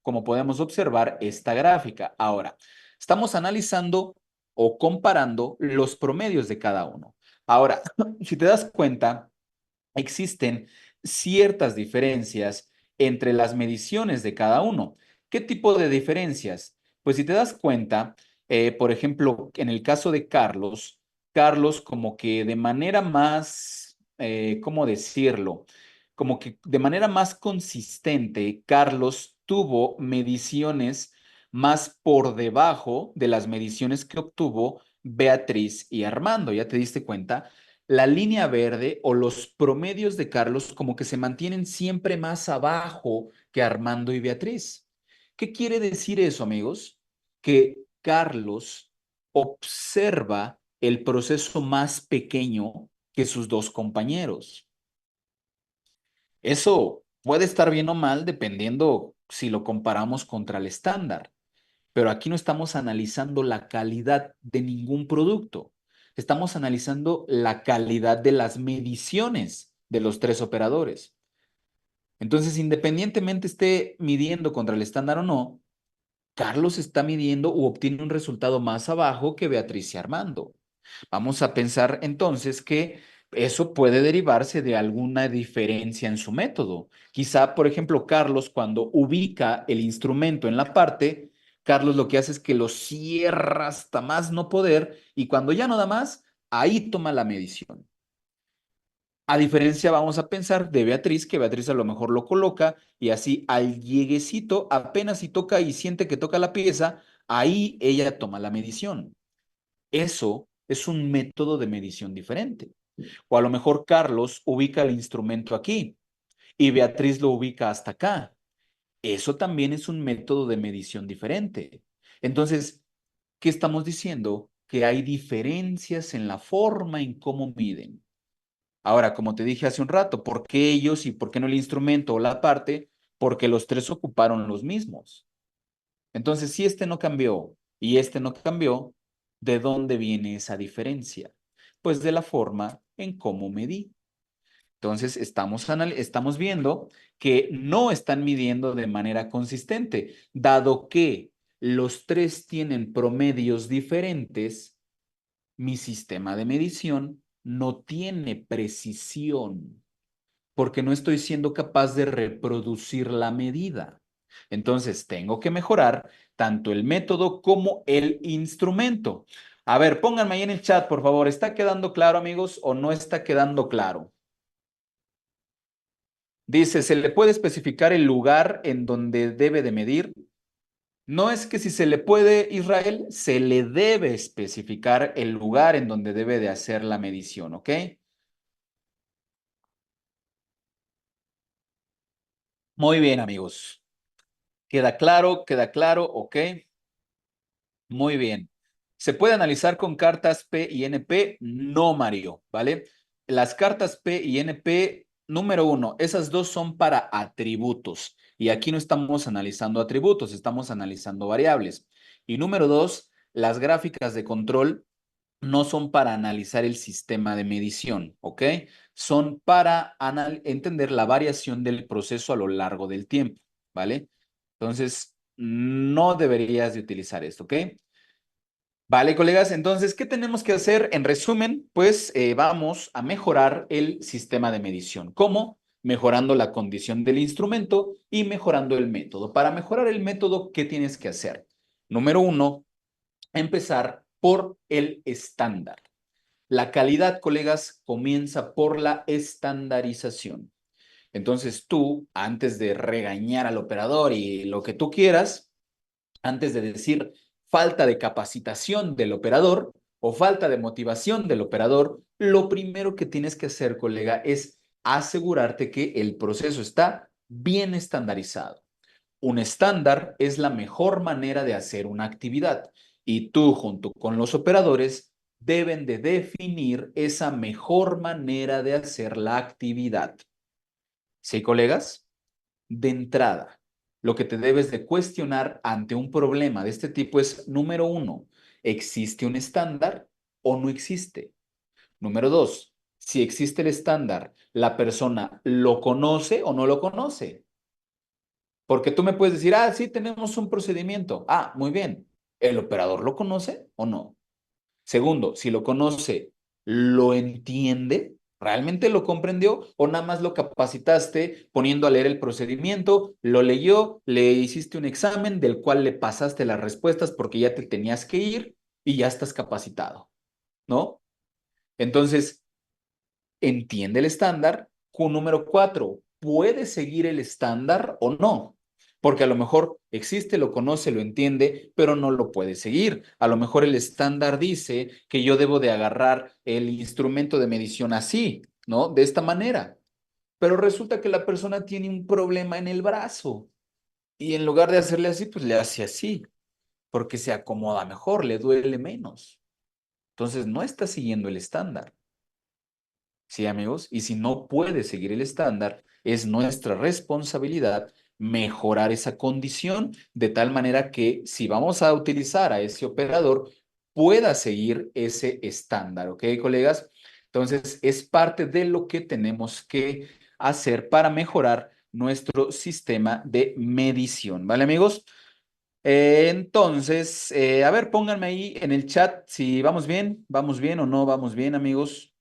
como podemos observar esta gráfica. Ahora, estamos analizando o comparando los promedios de cada uno. Ahora, si te das cuenta, existen ciertas diferencias entre las mediciones de cada uno. ¿Qué tipo de diferencias? Pues si te das cuenta, por ejemplo, en el caso de Carlos, Carlos como que de manera más, ¿cómo decirlo? Como que de manera más consistente, Carlos tuvo mediciones más por debajo de las mediciones que obtuvo Beatriz y Armando. ¿Ya te diste cuenta? La línea verde o los promedios de Carlos como que se mantienen siempre más abajo que Armando y Beatriz. ¿Qué quiere decir eso, amigos? Que Carlos observa el proceso más pequeño que sus dos compañeros. Eso puede estar bien o mal dependiendo si lo comparamos contra el estándar. Pero aquí no estamos analizando la calidad de ningún producto. Estamos analizando la calidad de las mediciones de los tres operadores. Entonces, independientemente esté midiendo contra el estándar o no, Carlos está midiendo o obtiene un resultado más abajo que Beatriz y Armando. Vamos a pensar entonces que eso puede derivarse de alguna diferencia en su método. Quizá, por ejemplo, Carlos, cuando ubica el instrumento en la parte, Carlos lo que hace es que lo cierra hasta más no poder y cuando ya no da más, ahí toma la medición. A diferencia, vamos a pensar de Beatriz, que Beatriz a lo mejor lo coloca y así al lleguecito, apenas si toca y siente que toca la pieza, ahí ella toma la medición. Eso es un método de medición diferente. O a lo mejor Carlos ubica el instrumento aquí y Beatriz lo ubica hasta acá. Eso también es un método de medición diferente. Entonces, ¿qué estamos diciendo? Que hay diferencias en la forma en cómo miden. Ahora, como te dije hace un rato, ¿por qué ellos y por qué no el instrumento o la parte? Porque los tres ocuparon los mismos. Entonces, si este no cambió y este no cambió, ¿de dónde viene esa diferencia? Pues de la forma en cómo medí. Entonces, estamos viendo que no están midiendo de manera consistente, dado que los tres tienen promedios diferentes, mi sistema de medición no tiene precisión porque no estoy siendo capaz de reproducir la medida. Entonces, tengo que mejorar tanto el método como el instrumento. A ver, pónganme ahí en el chat, por favor. ¿Está quedando claro, amigos, o no está quedando claro? Dice, ¿se le puede especificar el lugar en donde debe de medir? No es que si se le puede, Israel, se le debe especificar el lugar en donde debe de hacer la medición, ¿ok? Muy bien, amigos. Queda claro, ok. Muy bien. ¿Se puede analizar con cartas P y NP? No, Mario, ¿vale? Las cartas P y NP, número uno, esas dos son para atributos. Y aquí no estamos analizando atributos, estamos analizando variables. Y número dos, las gráficas de control no son para analizar el sistema de medición, ¿ok? Son para entender la variación del proceso a lo largo del tiempo, ¿vale? Entonces, no deberías de utilizar esto, ¿ok? Vale, colegas, entonces, ¿qué tenemos que hacer? En resumen, pues vamos a mejorar el sistema de medición. ¿Cómo? Mejorando la condición del instrumento y mejorando el método. Para mejorar el método, ¿qué tienes que hacer? Número uno, empezar por el estándar. La calidad, colegas, comienza por la estandarización. Entonces tú, antes de regañar al operador y lo que tú quieras, antes de decir falta de capacitación del operador o falta de motivación del operador, lo primero que tienes que hacer, colega, es asegurarte que el proceso está bien estandarizado. Un estándar es la mejor manera de hacer una actividad y tú junto con los operadores deben de definir esa mejor manera de hacer la actividad. ¿Sí, colegas? De entrada, lo que te debes de cuestionar ante un problema de este tipo es, número uno, ¿existe un estándar o no existe? Número dos, si existe el estándar, ¿la persona lo conoce o no lo conoce? Porque tú me puedes decir, sí, tenemos un procedimiento. Muy bien. ¿El operador lo conoce o no? Segundo, si lo conoce, ¿lo entiende? ¿Realmente lo comprendió o nada más lo capacitaste poniendo a leer el procedimiento, lo leyó, le hiciste un examen del cual le pasaste las respuestas porque ya te tenías que ir y ya estás capacitado, ¿no? Entonces, entiende el estándar. Número cuatro, ¿puede seguir el estándar o no? Porque a lo mejor existe, lo conoce, lo entiende, pero no lo puede seguir. A lo mejor el estándar dice que yo debo de agarrar el instrumento de medición así, ¿no? De esta manera. Pero resulta que la persona tiene un problema en el brazo y en lugar de hacerle así, pues le hace así, porque se acomoda mejor, le duele menos. Entonces no está siguiendo el estándar. Sí, amigos, y si no puede seguir el estándar, es nuestra responsabilidad mejorar esa condición de tal manera que si vamos a utilizar a ese operador, pueda seguir ese estándar, ¿ok, colegas? Entonces, es parte de lo que tenemos que hacer para mejorar nuestro sistema de medición, ¿vale, amigos? Entonces, a ver, pónganme ahí en el chat si vamos bien o no vamos bien, amigos.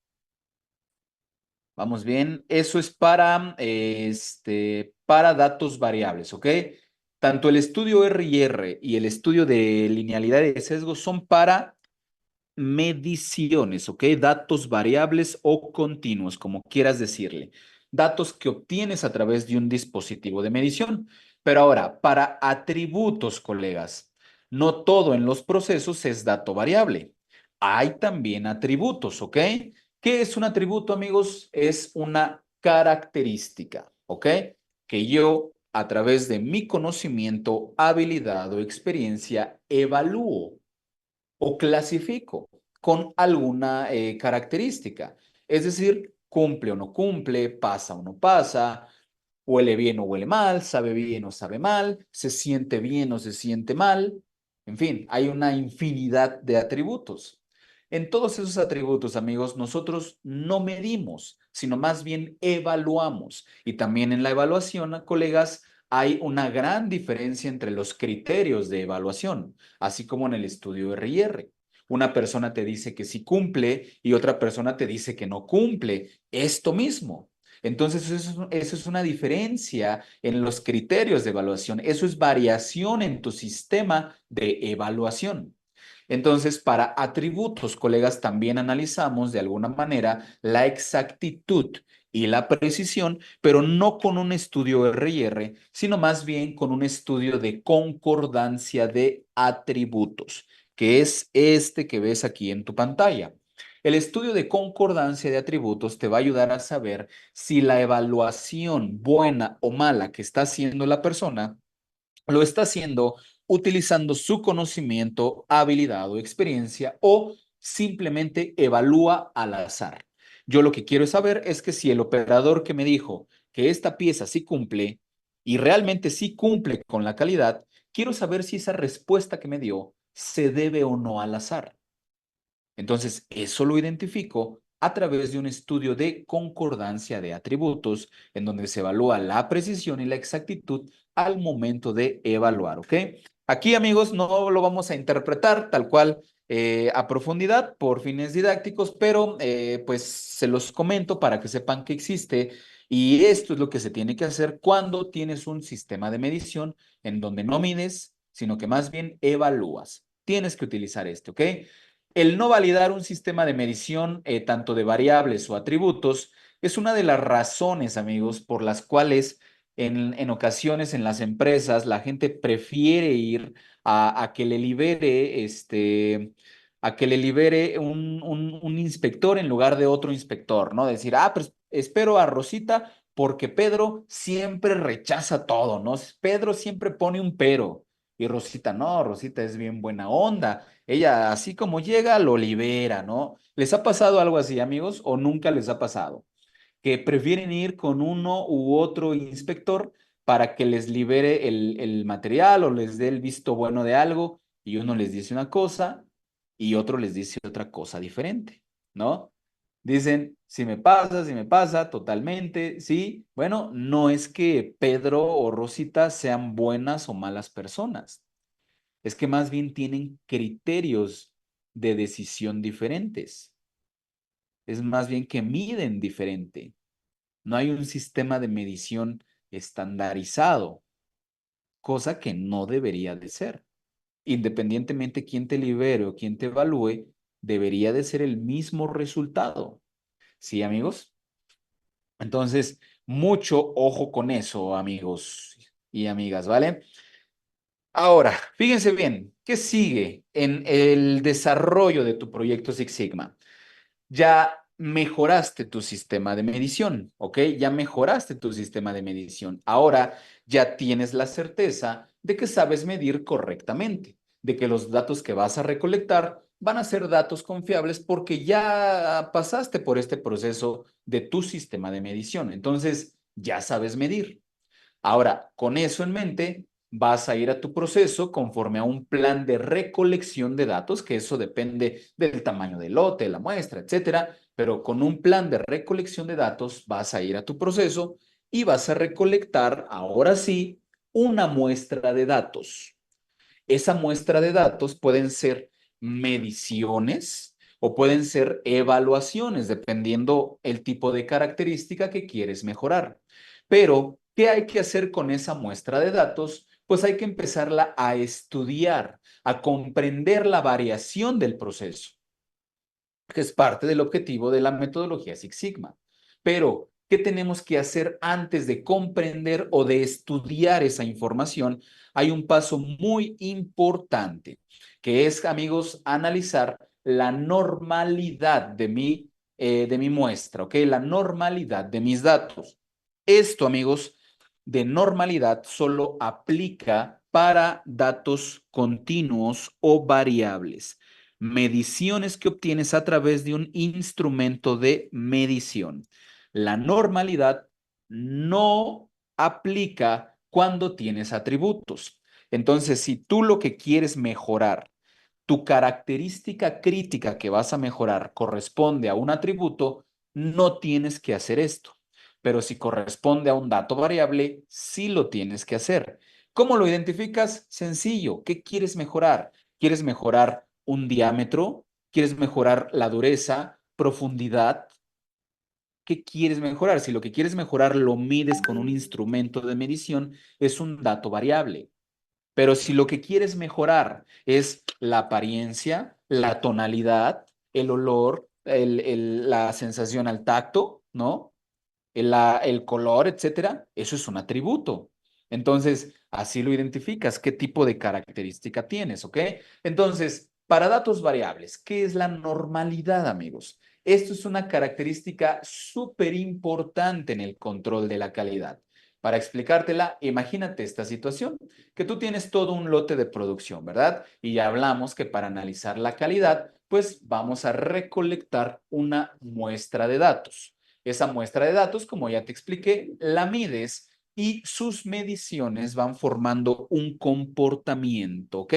Vamos bien. Eso es para datos variables, ¿ok? Tanto el estudio R&R y el estudio de linealidad y de sesgo son para mediciones, ¿ok? Datos variables o continuos, como quieras decirle. Datos que obtienes a través de un dispositivo de medición. Pero ahora, para atributos, colegas, no todo en los procesos es dato variable. Hay también atributos, ¿ok? ¿Qué es un atributo, amigos? Es una característica, ¿ok? Que yo, a través de mi conocimiento, habilidad o experiencia, evalúo o clasifico con alguna característica. Es decir, cumple o no cumple, pasa o no pasa, huele bien o huele mal, sabe bien o sabe mal, se siente bien o se siente mal. En fin, hay una infinidad de atributos. En todos esos atributos, amigos, nosotros no medimos, sino más bien evaluamos. Y también en la evaluación, colegas, hay una gran diferencia entre los criterios de evaluación, así como en el estudio R&R. Una persona te dice que sí cumple y otra persona te dice que no cumple. Esto mismo. Entonces, eso es una diferencia en los criterios de evaluación. Eso es variación en tu sistema de evaluación. Entonces, para atributos, colegas, también analizamos de alguna manera la exactitud y la precisión, pero no con un estudio R&R, sino más bien con un estudio de concordancia de atributos, que es este que ves aquí en tu pantalla. El estudio de concordancia de atributos te va a ayudar a saber si la evaluación buena o mala que está haciendo la persona lo está haciendo utilizando su conocimiento, habilidad o experiencia o simplemente evalúa al azar. Yo lo que quiero saber es que si el operador que me dijo que esta pieza sí cumple y realmente sí cumple con la calidad, quiero saber si esa respuesta que me dio se debe o no al azar. Entonces, eso lo identifico a través de un estudio de concordancia de atributos, en donde se evalúa la precisión y la exactitud al momento de evaluar, ¿ok? Aquí, amigos, no lo vamos a interpretar tal cual a profundidad por fines didácticos, pero pues se los comento para que sepan que existe y esto es lo que se tiene que hacer cuando tienes un sistema de medición en donde no mides, sino que más bien evalúas. Tienes que utilizar este, ¿ok? El no validar un sistema de medición, tanto de variables o atributos, es una de las razones, amigos, por las cuales en ocasiones en las empresas la gente prefiere ir a que le libere, a que le libere un inspector en lugar de otro inspector, ¿no? Decir, pues espero a Rosita porque Pedro siempre rechaza todo, ¿no? Pedro siempre pone un pero. Y Rosita, no, Rosita es bien buena onda. Ella, así como llega, lo libera, ¿no? ¿Les ha pasado algo así, amigos? ¿O nunca les ha pasado? Que prefieren ir con uno u otro inspector para que les libere el material o les dé el visto bueno de algo y uno les dice una cosa y otro les dice otra cosa diferente, ¿no? Dicen, si me pasa, totalmente, sí. Bueno, no es que Pedro o Rosita sean buenas o malas personas, es que más bien tienen criterios de decisión diferentes. Es más bien que miden diferente. No hay un sistema de medición estandarizado, cosa que no debería de ser. Independientemente quién te libere o quién te evalúe, debería de ser el mismo resultado. ¿Sí, amigos? Entonces, mucho ojo con eso, amigos y amigas, ¿vale? Ahora, fíjense bien, ¿qué sigue en el desarrollo de tu proyecto Six Sigma? Ya mejoraste tu sistema de medición, ¿ok? Ya mejoraste tu sistema de medición. Ahora ya tienes la certeza de que sabes medir correctamente, de que los datos que vas a recolectar van a ser datos confiables porque ya pasaste por este proceso de tu sistema de medición. Entonces, ya sabes medir. Ahora, con eso en mente, vas a ir a tu proceso conforme a un plan de recolección de datos, que eso depende del tamaño del lote, la muestra, etcétera, pero con un plan de recolección de datos vas a ir a tu proceso y vas a recolectar, ahora sí, una muestra de datos. Esa muestra de datos pueden ser mediciones o pueden ser evaluaciones, dependiendo el tipo de característica que quieres mejorar. Pero, ¿qué hay que hacer con esa muestra de datos? Pues hay que empezarla a estudiar, a comprender la variación del proceso, que es parte del objetivo de la metodología Six Sigma. Pero, ¿qué tenemos que hacer antes de comprender o de estudiar esa información? Hay un paso muy importante, que es, amigos, analizar la normalidad de mi muestra, ¿ok? La normalidad de mis datos. Esto, amigos, de normalidad solo aplica para datos continuos o variables, mediciones que obtienes a través de un instrumento de medición. La normalidad no aplica cuando tienes atributos. Entonces, si tú lo que quieres mejorar, tu característica crítica que vas a mejorar corresponde a un atributo, no tienes que hacer esto. Pero si corresponde a un dato variable, sí lo tienes que hacer. ¿Cómo lo identificas? Sencillo. ¿Qué quieres mejorar? ¿Quieres mejorar un diámetro? ¿Quieres mejorar la dureza, profundidad? ¿Qué quieres mejorar? Si lo que quieres mejorar lo mides con un instrumento de medición, es un dato variable. Pero si lo que quieres mejorar es la apariencia, la tonalidad, el olor, la sensación al tacto, ¿no? El color, etcétera, eso es un atributo. Entonces, así lo identificas, qué tipo de característica tienes, ¿ok? Entonces, para datos variables, ¿qué es la normalidad, amigos? Esto es una característica súper importante en el control de la calidad. Para explicártela, imagínate esta situación, que tú tienes todo un lote de producción, ¿verdad? Y ya hablamos que para analizar la calidad, Pues vamos a recolectar una muestra de datos. Esa muestra de datos, como ya te expliqué, la mides y sus mediciones van formando un comportamiento, ¿ok?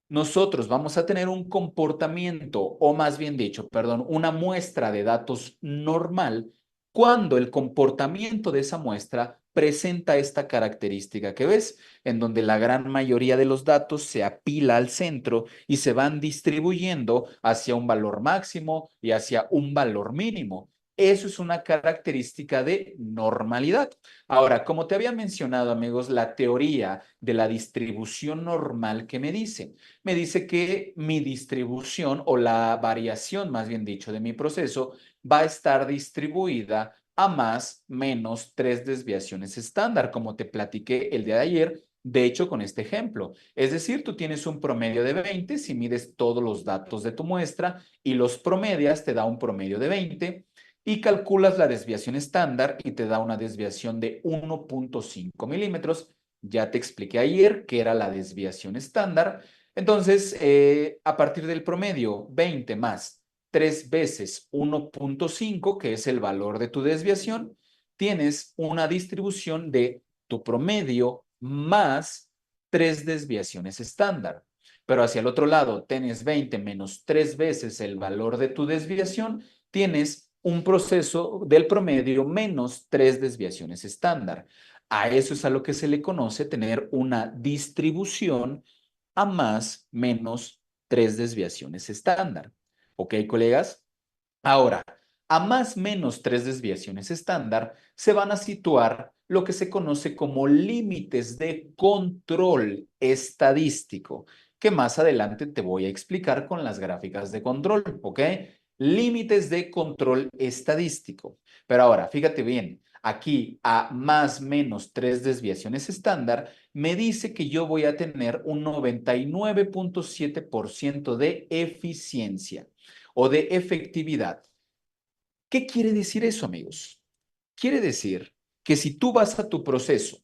Nosotros vamos a tener un comportamiento, o más bien dicho, perdón, una muestra de datos normal cuando el comportamiento de esa muestra presenta esta característica que ves, en donde la gran mayoría de los datos se apila al centro y se van distribuyendo hacia un valor máximo y hacia un valor mínimo. Eso es una característica de normalidad. Ahora, como te había mencionado, amigos, la teoría de la distribución normal que me dice que mi distribución o la variación, más bien dicho, de mi proceso va a estar distribuida a más menos tres desviaciones estándar, como te platiqué el día de ayer, de hecho, con este ejemplo. Es decir, tú tienes un promedio de 20 si mides todos los datos de tu muestra y los promedias, te da un promedio de 20 y calculas la desviación estándar y te da una desviación de 1.5 milímetros. Ya te expliqué ayer qué era la desviación estándar. Entonces, a partir del promedio, 20 más 3 veces 1.5, que es el valor de tu desviación, tienes una distribución de tu promedio más 3 desviaciones estándar. Pero hacia el otro lado, tienes 20 menos 3 veces el valor de tu desviación, tienes un proceso del promedio menos 3 desviaciones estándar. A eso es a lo que se le conoce tener una distribución a más menos tres desviaciones estándar. ¿Ok, colegas? Ahora, a más menos tres desviaciones estándar se van a situar lo que se conoce como límites de control estadístico, que más adelante te voy a explicar con las gráficas de control, ¿ok? Límites de control estadístico. Pero ahora, fíjate bien, aquí a más menos tres desviaciones estándar, me dice que yo voy a tener un 99.7% de eficiencia o de efectividad. ¿Qué quiere decir eso, amigos? Quiere decir que si tú vas a tu proceso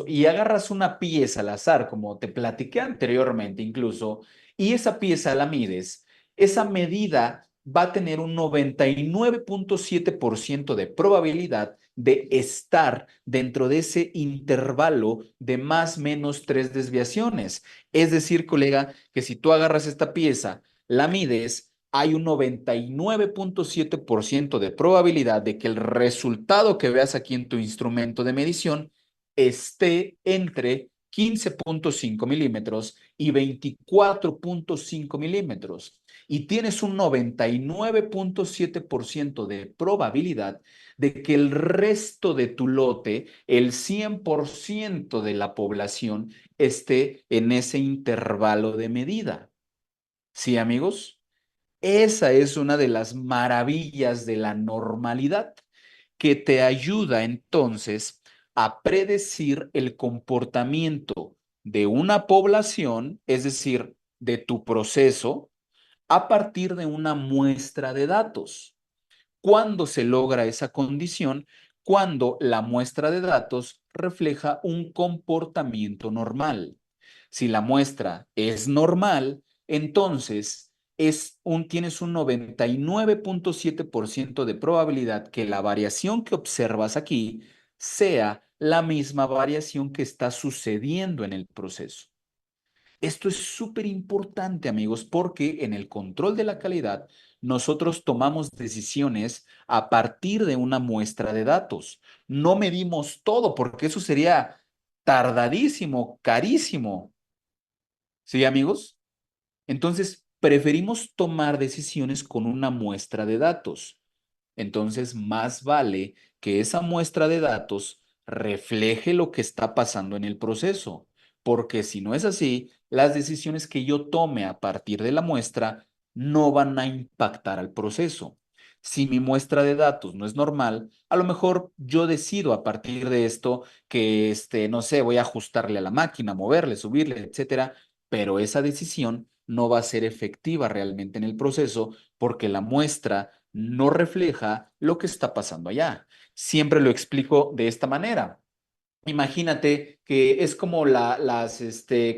y agarras una pieza al azar, como te platiqué anteriormente incluso, y esa pieza la mides, esa medida va a tener un 99.7% de probabilidad de estar dentro de ese intervalo de más menos tres desviaciones. Es decir, colega, que si tú agarras esta pieza, la mides, hay un 99.7% de probabilidad de que el resultado que veas aquí en tu instrumento de medición esté entre 15.5 milímetros y 24.5 milímetros. Y tienes un 99.7% de probabilidad de que el resto de tu lote, el 100% de la población, esté en ese intervalo de medida. ¿Sí, amigos? Esa es una de las maravillas de la normalidad, que te ayuda entonces a predecir el comportamiento de una población, es decir, de tu proceso, a partir de una muestra de datos. ¿Cuándo se logra esa condición? Cuando la muestra de datos refleja un comportamiento normal. Si la muestra es normal, entonces tienes un 99.7% de probabilidad que la variación que observas aquí sea la misma variación que está sucediendo en el proceso. Esto es súper importante, amigos, porque en el control de la calidad nosotros tomamos decisiones a partir de una muestra de datos. No medimos todo porque eso sería tardadísimo, carísimo. ¿Sí, amigos? Entonces, preferimos tomar decisiones con una muestra de datos. Entonces, más vale que esa muestra de datos refleje lo que está pasando en el proceso, porque si no es así, las decisiones que yo tome a partir de la muestra no van a impactar al proceso. Si mi muestra de datos no es normal, a lo mejor yo decido a partir de esto que, no sé, voy a ajustarle a la máquina, moverle, subirle, etcétera, pero esa decisión no va a ser efectiva realmente en el proceso porque la muestra no refleja lo que está pasando allá. Siempre lo explico de esta manera. Imagínate que es como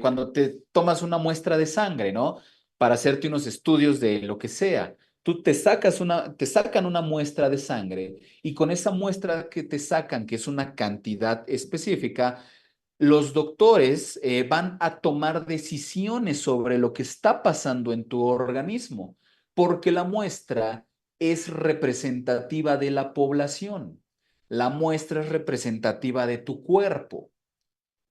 cuando te tomas una muestra de sangre, ¿no? para hacerte unos estudios de lo que sea. Te sacan una muestra de sangre y con esa muestra que te sacan, que es una cantidad específica, los doctores van a tomar decisiones sobre lo que está pasando en tu organismo, porque la muestra es representativa de la población. La muestra es representativa de tu cuerpo.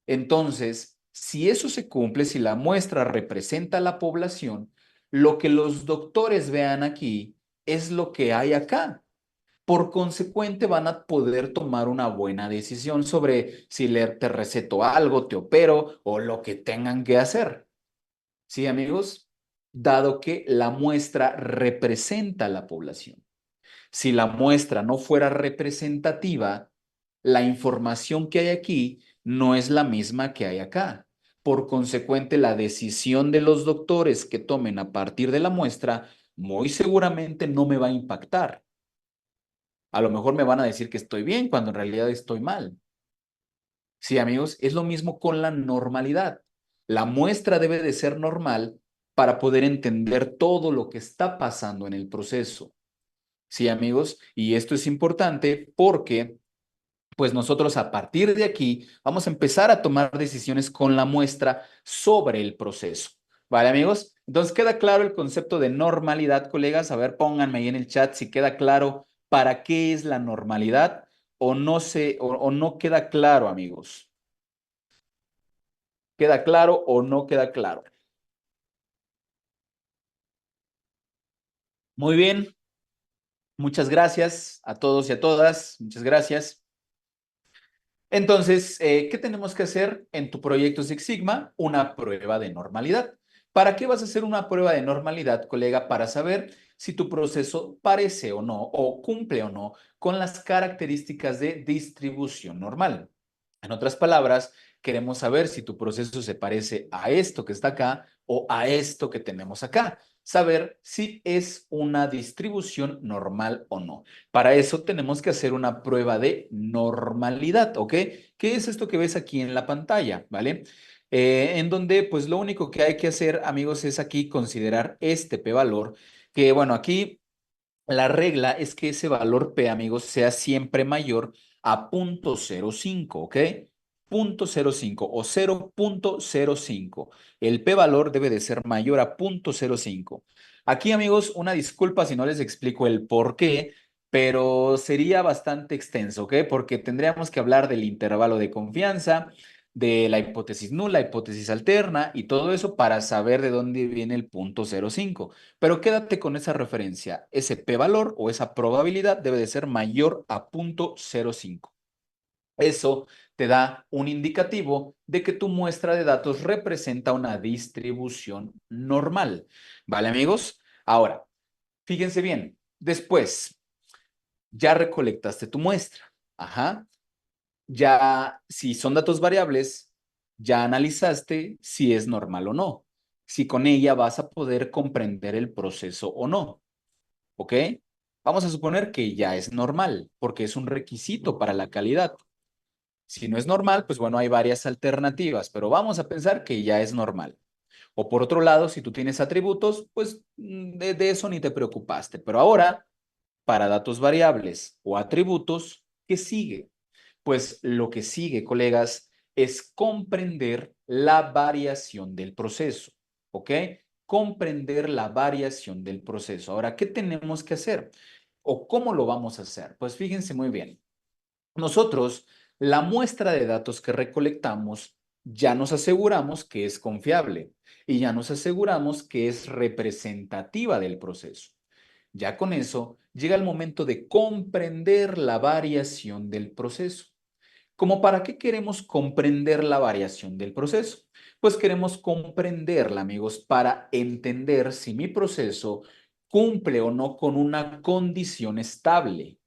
Entonces, si eso se cumple, si la muestra representa a la población, lo que los doctores vean aquí es lo que hay acá. Por consecuente, van a poder tomar una buena decisión sobre si te receto algo, te opero o lo que tengan que hacer. ¿Sí, amigos? Dado que la muestra representa a la población. Si la muestra no fuera representativa, la información que hay aquí no es la misma que hay acá. Por consecuente, la decisión de los doctores que tomen a partir de la muestra muy seguramente no me va a impactar. A lo mejor me van a decir que estoy bien cuando en realidad estoy mal. Sí, amigos, es lo mismo con la normalidad. La muestra debe de ser normal para poder entender todo lo que está pasando en el proceso. Sí, amigos, y esto es importante porque pues nosotros a partir de aquí vamos a empezar a tomar decisiones con la muestra sobre el proceso. ¿Vale, amigos? Entonces, ¿queda claro el concepto de normalidad, colegas? A ver, pónganme ahí en el chat si queda claro para qué es la normalidad o no sé, o no queda claro, amigos. ¿Queda claro o no queda claro? Muy bien, muchas gracias a todos y a todas. Muchas gracias. Entonces, ¿qué tenemos que hacer en tu proyecto Six Sigma? Una prueba de normalidad. ¿Para qué vas a hacer una prueba de normalidad, colega? Para saber si tu proceso parece o no, o cumple o no con las características de distribución normal. En otras palabras, queremos saber si tu proceso se parece a esto que está acá o a esto que tenemos acá. Saber si es una distribución normal o no. Para eso tenemos que hacer una prueba de normalidad, ¿ok? ¿Qué es esto que ves aquí en la pantalla? ¿Vale? En donde pues lo único que hay que hacer, amigos, es aquí considerar este p-valor, que bueno, aquí la regla es que ese valor P, amigos, sea siempre mayor a 0.05, ¿ok? 0.05 o 0.05. El P-valor debe de ser mayor a 0.05. Aquí, amigos, una disculpa si no les explico el por qué, pero sería bastante extenso, ¿ok? Porque tendríamos que hablar del intervalo de confianza, de la hipótesis nula, hipótesis alterna y todo eso para saber de dónde viene el 0.05. Pero quédate con esa referencia. Ese p-valor o esa probabilidad debe de ser mayor a 0.05. Eso te da un indicativo de que tu muestra de datos representa una distribución normal. ¿Vale, amigos? Ahora, fíjense bien. Después, ya recolectaste tu muestra. Ajá. Ya, si son datos variables, ya analizaste si es normal o no. Si con ella vas a poder comprender el proceso o no. ¿Ok? Vamos a suponer que ya es normal, porque es un requisito para la calidad. Si no es normal, pues bueno, hay varias alternativas, pero vamos a pensar que ya es normal. O por otro lado, si tú tienes atributos, pues de eso ni te preocupaste. Pero ahora, para datos variables o atributos, ¿qué sigue? Pues lo que sigue, colegas, es comprender la variación del proceso, ¿ok? Comprender la variación del proceso. Ahora, ¿qué tenemos que hacer? ¿O cómo lo vamos a hacer? Pues fíjense muy bien. Nosotros, la muestra de datos que recolectamos, ya nos aseguramos que es confiable y ya nos aseguramos que es representativa del proceso. Ya con eso, llega el momento de comprender la variación del proceso. ¿Cómo para qué queremos comprender la variación del proceso? Pues queremos comprenderla, amigos, para entender si mi proceso cumple o no con una condición estable,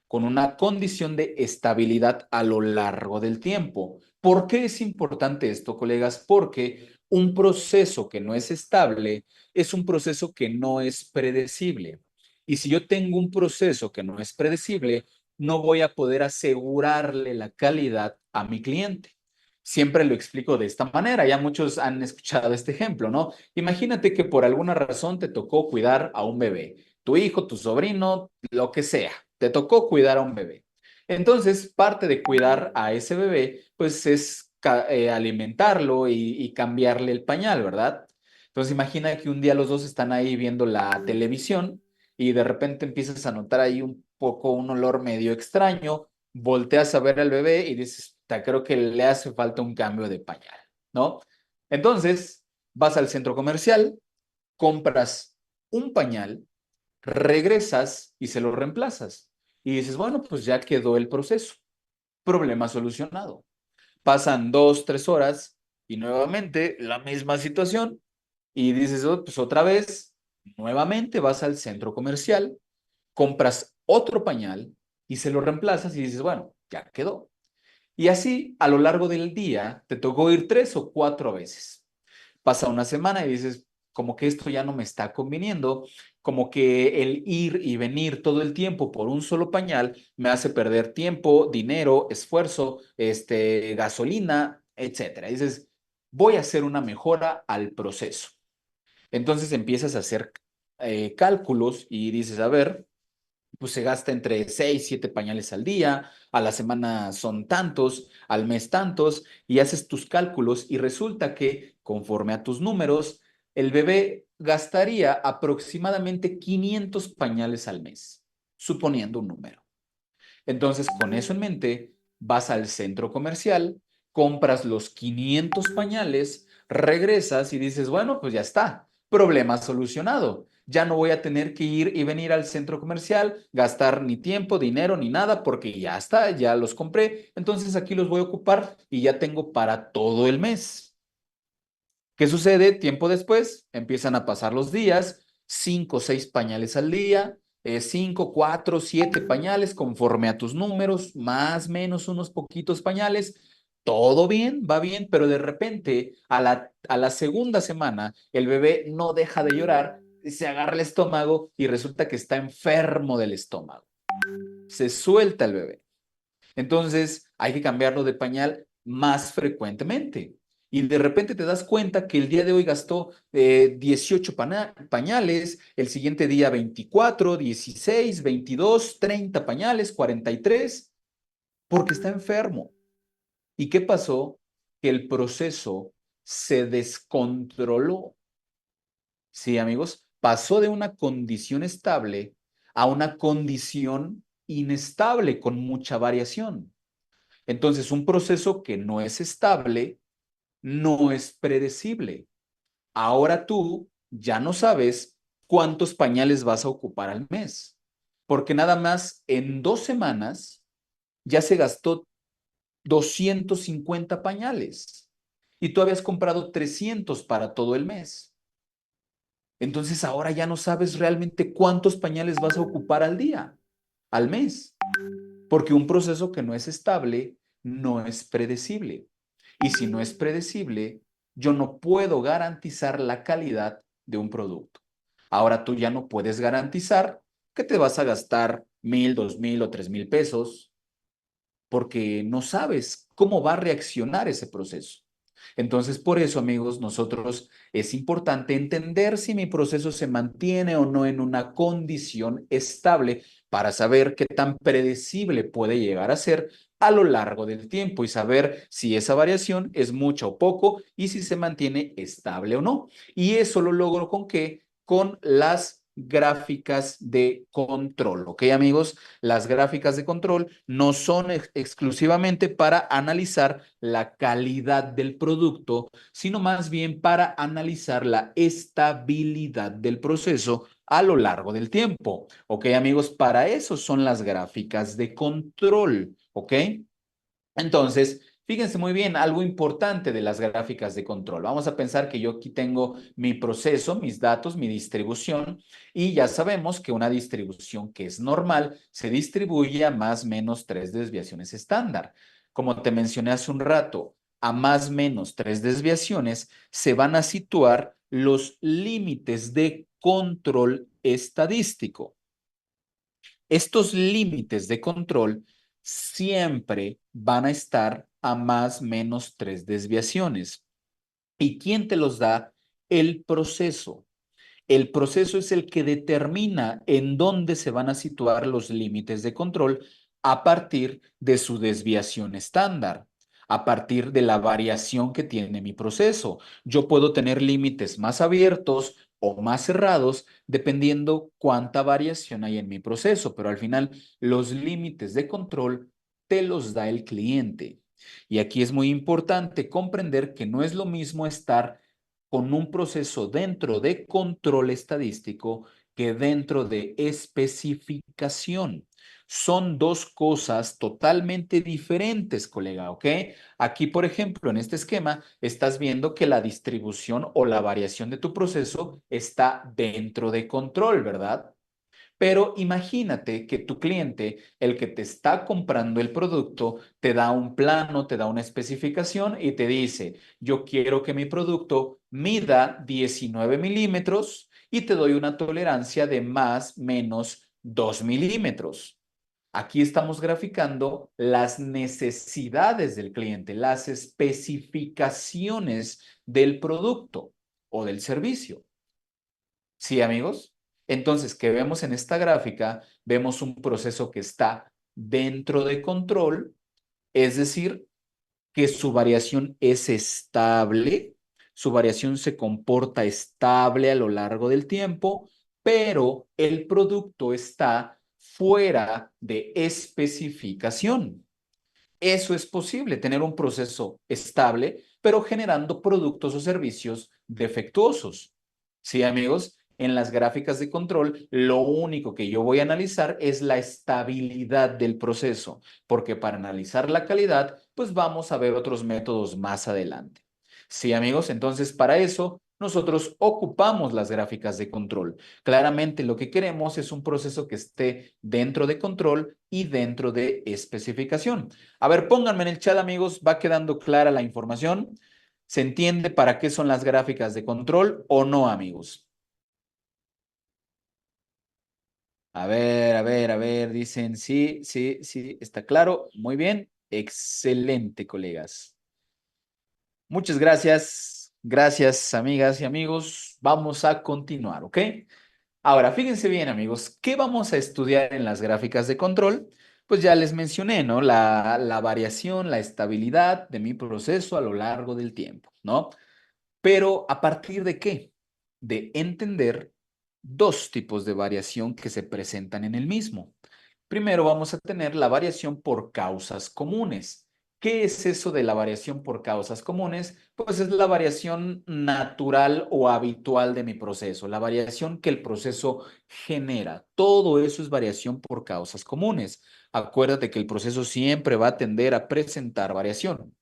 con una condición de estabilidad a lo largo del tiempo. ¿Por qué es importante esto, colegas? Porque un proceso que no es estable es un proceso que no es predecible. Y si yo tengo un proceso que no es predecible, no voy a poder asegurarle la calidad a mi cliente. Siempre lo explico de esta manera, ya muchos han escuchado este ejemplo, ¿no? Imagínate que por alguna razón te tocó cuidar a un bebé, tu hijo, tu sobrino, lo que sea, te tocó cuidar a un bebé. Entonces, parte de cuidar a ese bebé, pues es alimentarlo y cambiarle el pañal, ¿verdad? Entonces, imagina que un día los dos están ahí viendo la televisión y de repente empiezas a notar ahí un poco un olor medio extraño, volteas a ver al bebé y dices, creo que le hace falta un cambio de pañal, ¿no? Entonces, vas al centro comercial, compras un pañal, regresas y se lo reemplazas. Y dices, bueno, pues ya quedó el proceso. Problema solucionado. Pasan 2, 3 horas y nuevamente la misma situación. Y dices, "Oh, pues otra vez, nuevamente vas al centro comercial, compras otro pañal y se lo reemplazas y dices, bueno, ya quedó. Y así, a lo largo del día, te tocó ir 3 o 4 veces. Pasa una semana y dices, como que esto ya no me está conviniendo, como que el ir y venir todo el tiempo por un solo pañal me hace perder tiempo, dinero, esfuerzo, gasolina, etcétera. Dices, voy a hacer una mejora al proceso. Entonces empiezas a hacer cálculos y dices, a ver, pues se gasta entre 6, 7 pañales al día, a la semana son tantos, al mes tantos, y haces tus cálculos y resulta que, conforme a tus números, el bebé gastaría aproximadamente 500 pañales al mes, suponiendo un número. Entonces, con eso en mente, vas al centro comercial, compras los 500 pañales, regresas y dices, bueno, pues ya está, problema solucionado. Ya no voy a tener que ir y venir al centro comercial, gastar ni tiempo, dinero, ni nada, porque ya está, ya los compré. Entonces aquí los voy a ocupar y ya tengo para todo el mes. ¿Qué sucede? Tiempo después empiezan a pasar los días, 5 o 6 pañales al día, 5, 4, 7 pañales conforme a tus números, más o menos unos poquitos pañales. Todo bien, va bien, pero de repente a la segunda semana el bebé no deja de llorar, se agarra el estómago y resulta que está enfermo del estómago. Se suelta el bebé. Entonces, hay que cambiarlo de pañal más frecuentemente. Y de repente te das cuenta que el día de hoy gastó 18 pañales, el siguiente día 24, 16, 22, 30 pañales, 43, porque está enfermo. ¿Y qué pasó? Que el proceso se descontroló. Sí, amigos, pasó de una condición estable a una condición inestable con mucha variación. Entonces, un proceso que no es estable, no es predecible. Ahora tú ya no sabes cuántos pañales vas a ocupar al mes, porque nada más en 2 semanas ya se gastó 250 pañales y tú habías comprado 300 para todo el mes. Entonces ahora ya no sabes realmente cuántos pañales vas a ocupar al día, al mes, porque un proceso que no es estable no es predecible. Y si no es predecible, yo no puedo garantizar la calidad de un producto. Ahora tú ya no puedes garantizar que te vas a gastar 1,000, 2,000 o 3,000 pesos porque no sabes cómo va a reaccionar ese proceso. Entonces, por eso, amigos, nosotros es importante entender si mi proceso se mantiene o no en una condición estable para saber qué tan predecible puede llegar a ser a lo largo del tiempo y saber si esa variación es mucha o poco y si se mantiene estable o no. Y eso lo logro con qué? Con las gráficas de control, ¿ok, amigos? Las gráficas de control no son exclusivamente para analizar la calidad del producto, sino más bien para analizar la estabilidad del proceso a lo largo del tiempo. ¿Ok, amigos? Para eso son las gráficas de control. ¿Ok? Entonces, fíjense muy bien, algo importante de las gráficas de control. Vamos a pensar que yo aquí tengo mi proceso, mis datos, mi distribución, y ya sabemos que una distribución que es normal se distribuye a más o menos 3 desviaciones estándar. Como te mencioné hace un rato, a más o menos 3 desviaciones se van a situar los límites de control estadístico. Estos límites de control siempre van a estar a más menos 3 desviaciones. ¿Y quién te los da? El proceso. El proceso es el que determina en dónde se van a situar los límites de control a partir de su desviación estándar, a partir de la variación que tiene mi proceso. Yo puedo tener límites más abiertos o más cerrados dependiendo cuánta variación hay en mi proceso, pero al final los límites de control te los da el cliente. Y aquí es muy importante comprender que no es lo mismo estar con un proceso dentro de control estadístico que dentro de especificación. Son dos cosas totalmente diferentes, colega, ¿ok? Aquí, por ejemplo, en este esquema, estás viendo que la distribución o la variación de tu proceso está dentro de control, ¿verdad? Pero imagínate que tu cliente, el que te está comprando el producto, te da un plano, te da una especificación y te dice, yo quiero que mi producto mida 19 milímetros y te doy una tolerancia de más menos 2 milímetros. Aquí estamos graficando las necesidades del cliente, las especificaciones del producto o del servicio. ¿Sí, amigos? Entonces, ¿qué vemos en esta gráfica? Vemos un proceso que está dentro de control, es decir, que su variación es estable, su variación se comporta estable a lo largo del tiempo, pero el producto está fuera de especificación. Eso es posible, tener un proceso estable, pero generando productos o servicios defectuosos. Sí, amigos, en las gráficas de control, lo único que yo voy a analizar es la estabilidad del proceso, porque para analizar la calidad, pues vamos a ver otros métodos más adelante. Sí, amigos, entonces para eso nosotros ocupamos las gráficas de control. Claramente lo que queremos es un proceso que esté dentro de control y dentro de especificación. A ver, pónganme en el chat, amigos, ¿va quedando clara la información? ¿Se entiende para qué son las gráficas de control o no, amigos? A ver, dicen sí, sí, sí, está claro. Muy bien, excelente, colegas. Muchas gracias, gracias, amigas y amigos. Vamos a continuar, ¿ok? Ahora, fíjense bien, amigos, ¿qué vamos a estudiar en las gráficas de control? Pues ya les mencioné, ¿no? La variación, la estabilidad de mi proceso a lo largo del tiempo, ¿no? Pero ¿a partir de qué? De entender dos tipos de variación que se presentan en el mismo. Primero vamos a tener la variación por causas comunes. ¿Qué es eso de la variación por causas comunes? Pues es la variación natural o habitual de mi proceso, la variación que el proceso genera. Todo eso es variación por causas comunes. Acuérdate que el proceso siempre va a tender a presentar variación.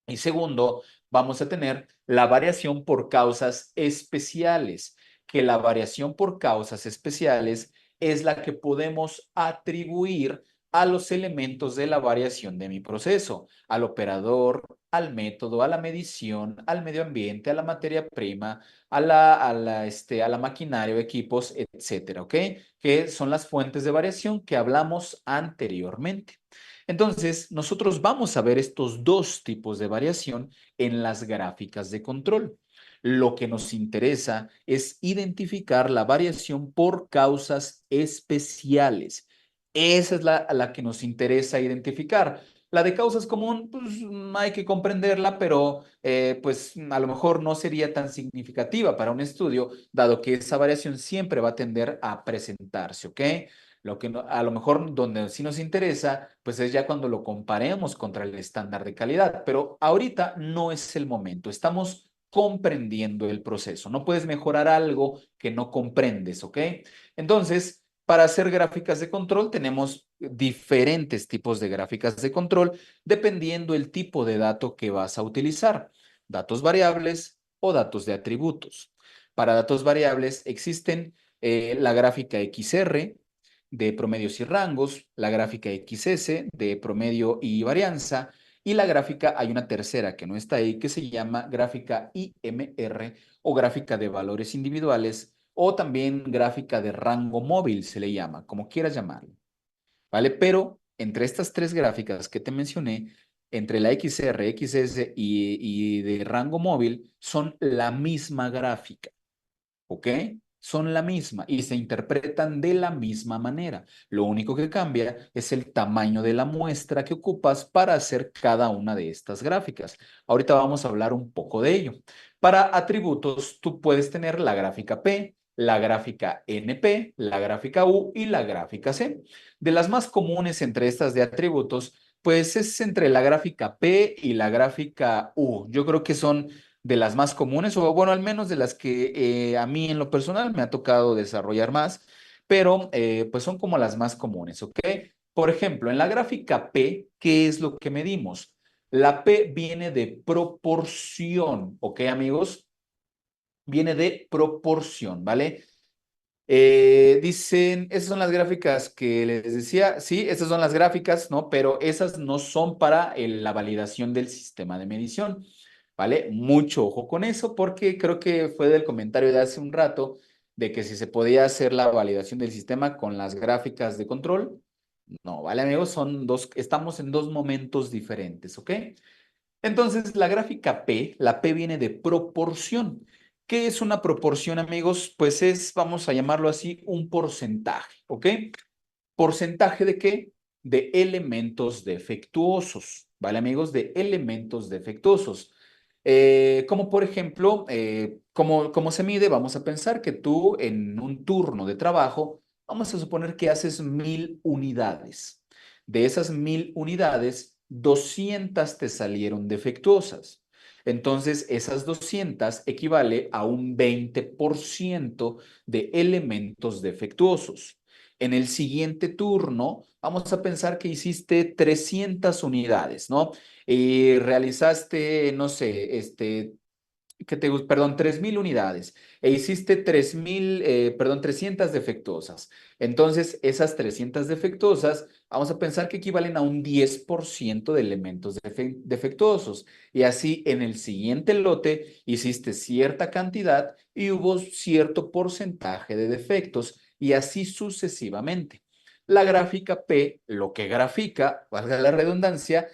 Y segundo, vamos a tener la variación por causas especiales, que la variación por causas especiales es la que podemos atribuir a los elementos de la variación de mi proceso, al operador, al método, a la medición, al medio ambiente, a la materia prima, a la maquinaria o equipos, etcétera, ¿ok? Que son las fuentes de variación que hablamos anteriormente. Entonces, nosotros vamos a ver estos dos tipos de variación en las gráficas de control. Lo que nos interesa es identificar la variación por causas especiales. Esa es la que nos interesa identificar. La de causas común, pues hay que comprenderla, pero pues a lo mejor no sería tan significativa para un estudio, dado que esa variación siempre va a tender a presentarse, ¿ok? A lo mejor donde sí nos interesa, pues es ya cuando lo comparemos contra el estándar de calidad, pero ahorita no es el momento. Estamos comprendiendo el proceso. No puedes mejorar algo que no comprendes, ¿ok? Entonces, para hacer gráficas de control tenemos diferentes tipos de gráficas de control dependiendo el tipo de dato que vas a utilizar, datos variables o datos de atributos. Para datos variables existen la gráfica XR, de promedios y rangos, la gráfica XS de promedio y varianza, y la gráfica, hay una tercera que no está ahí, que se llama gráfica IMR o gráfica de valores individuales, o también gráfica de rango móvil se le llama, como quieras llamarlo, ¿vale? Pero entre estas tres gráficas que te mencioné, entre la XR, XS y de rango móvil son la misma gráfica. ¿Ok? Son la misma y se interpretan de la misma manera. Lo único que cambia es el tamaño de la muestra que ocupas para hacer cada una de estas gráficas. Ahorita vamos a hablar un poco de ello. Para atributos, tú puedes tener la gráfica P, la gráfica NP, la gráfica U y la gráfica C. De las más comunes entre estas de atributos, pues es entre la gráfica P y la gráfica U. Yo creo que son de las más comunes, o bueno, al menos de las que a mí en lo personal me ha tocado desarrollar más, pero pues son como las más comunes, ¿ok? Por ejemplo, en la gráfica P, ¿qué es lo que medimos? La P viene de proporción, ¿ok, amigos? Viene de proporción, ¿vale? Dicen, esas son las gráficas que les decía, sí, esas son las gráficas, ¿no? Pero esas no son para la validación del sistema de medición, ¿vale? Mucho ojo con eso porque creo que fue del comentario de hace un rato de que si se podía hacer la validación del sistema con las gráficas de control. No, ¿vale, amigos? Son dos, estamos en dos momentos diferentes, ¿ok? Entonces, la gráfica P, la P viene de proporción. ¿Qué es una proporción, amigos? Pues es, vamos a llamarlo así, un porcentaje, ¿ok? ¿Porcentaje de qué? De elementos defectuosos, ¿vale, amigos? De elementos defectuosos. Como por ejemplo, ¿cómo se mide? Vamos a pensar que tú en un turno de trabajo, vamos a suponer que haces 1000 unidades. De esas 1000 unidades, 200 te salieron defectuosas. Entonces, esas 200 equivale a un 20% de elementos defectuosos. En el siguiente turno, vamos a pensar que hiciste 300 unidades, ¿no? Y realizaste, no sé, perdón, 3000 unidades e hiciste 3000, perdón, 300 defectuosas. Entonces, esas 300 defectuosas, vamos a pensar que equivalen a un 10% de elementos defectuosos. Y así, en el siguiente lote, hiciste cierta cantidad y hubo cierto porcentaje de defectos y así sucesivamente. La gráfica P, lo que grafica, valga la redundancia,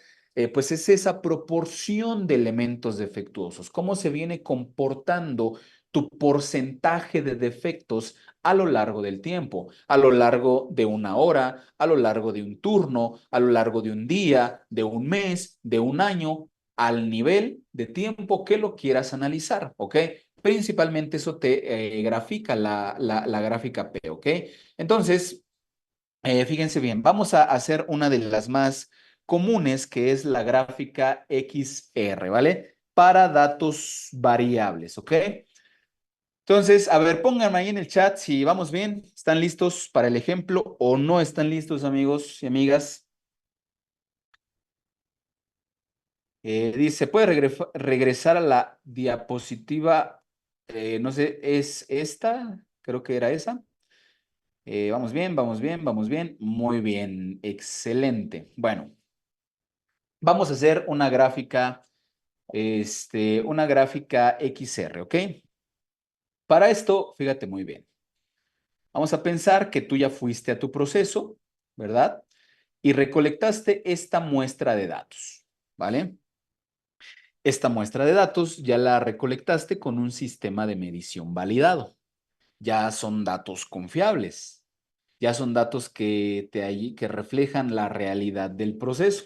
pues es esa proporción de elementos defectuosos, cómo se viene comportando tu porcentaje de defectos a lo largo del tiempo, a lo largo de una hora, a lo largo de un turno, a lo largo de un día, de un mes, de un año, al nivel de tiempo que lo quieras analizar, ¿ok? Principalmente eso te grafica la gráfica P, ¿ok? Entonces, fíjense bien, vamos a hacer una de las más comunes, que es la gráfica XR, ¿vale? Para datos variables, ¿ok? Entonces, a ver, pónganme ahí en el chat si vamos bien, están listos para el ejemplo o no están listos, amigos y amigas. Dice, ¿puede regresar a la diapositiva? No sé, ¿es esta? Creo que era esa. Vamos bien, vamos bien, vamos bien. Muy bien, excelente. Bueno. Vamos a hacer una gráfica XR, ¿ok? Para esto, fíjate muy bien. Vamos a pensar que tú ya fuiste a tu proceso, ¿verdad? Y recolectaste esta muestra de datos, ¿vale? Esta muestra de datos ya la recolectaste con un sistema de medición validado. Ya son datos confiables. Ya son datos que reflejan la realidad del proceso.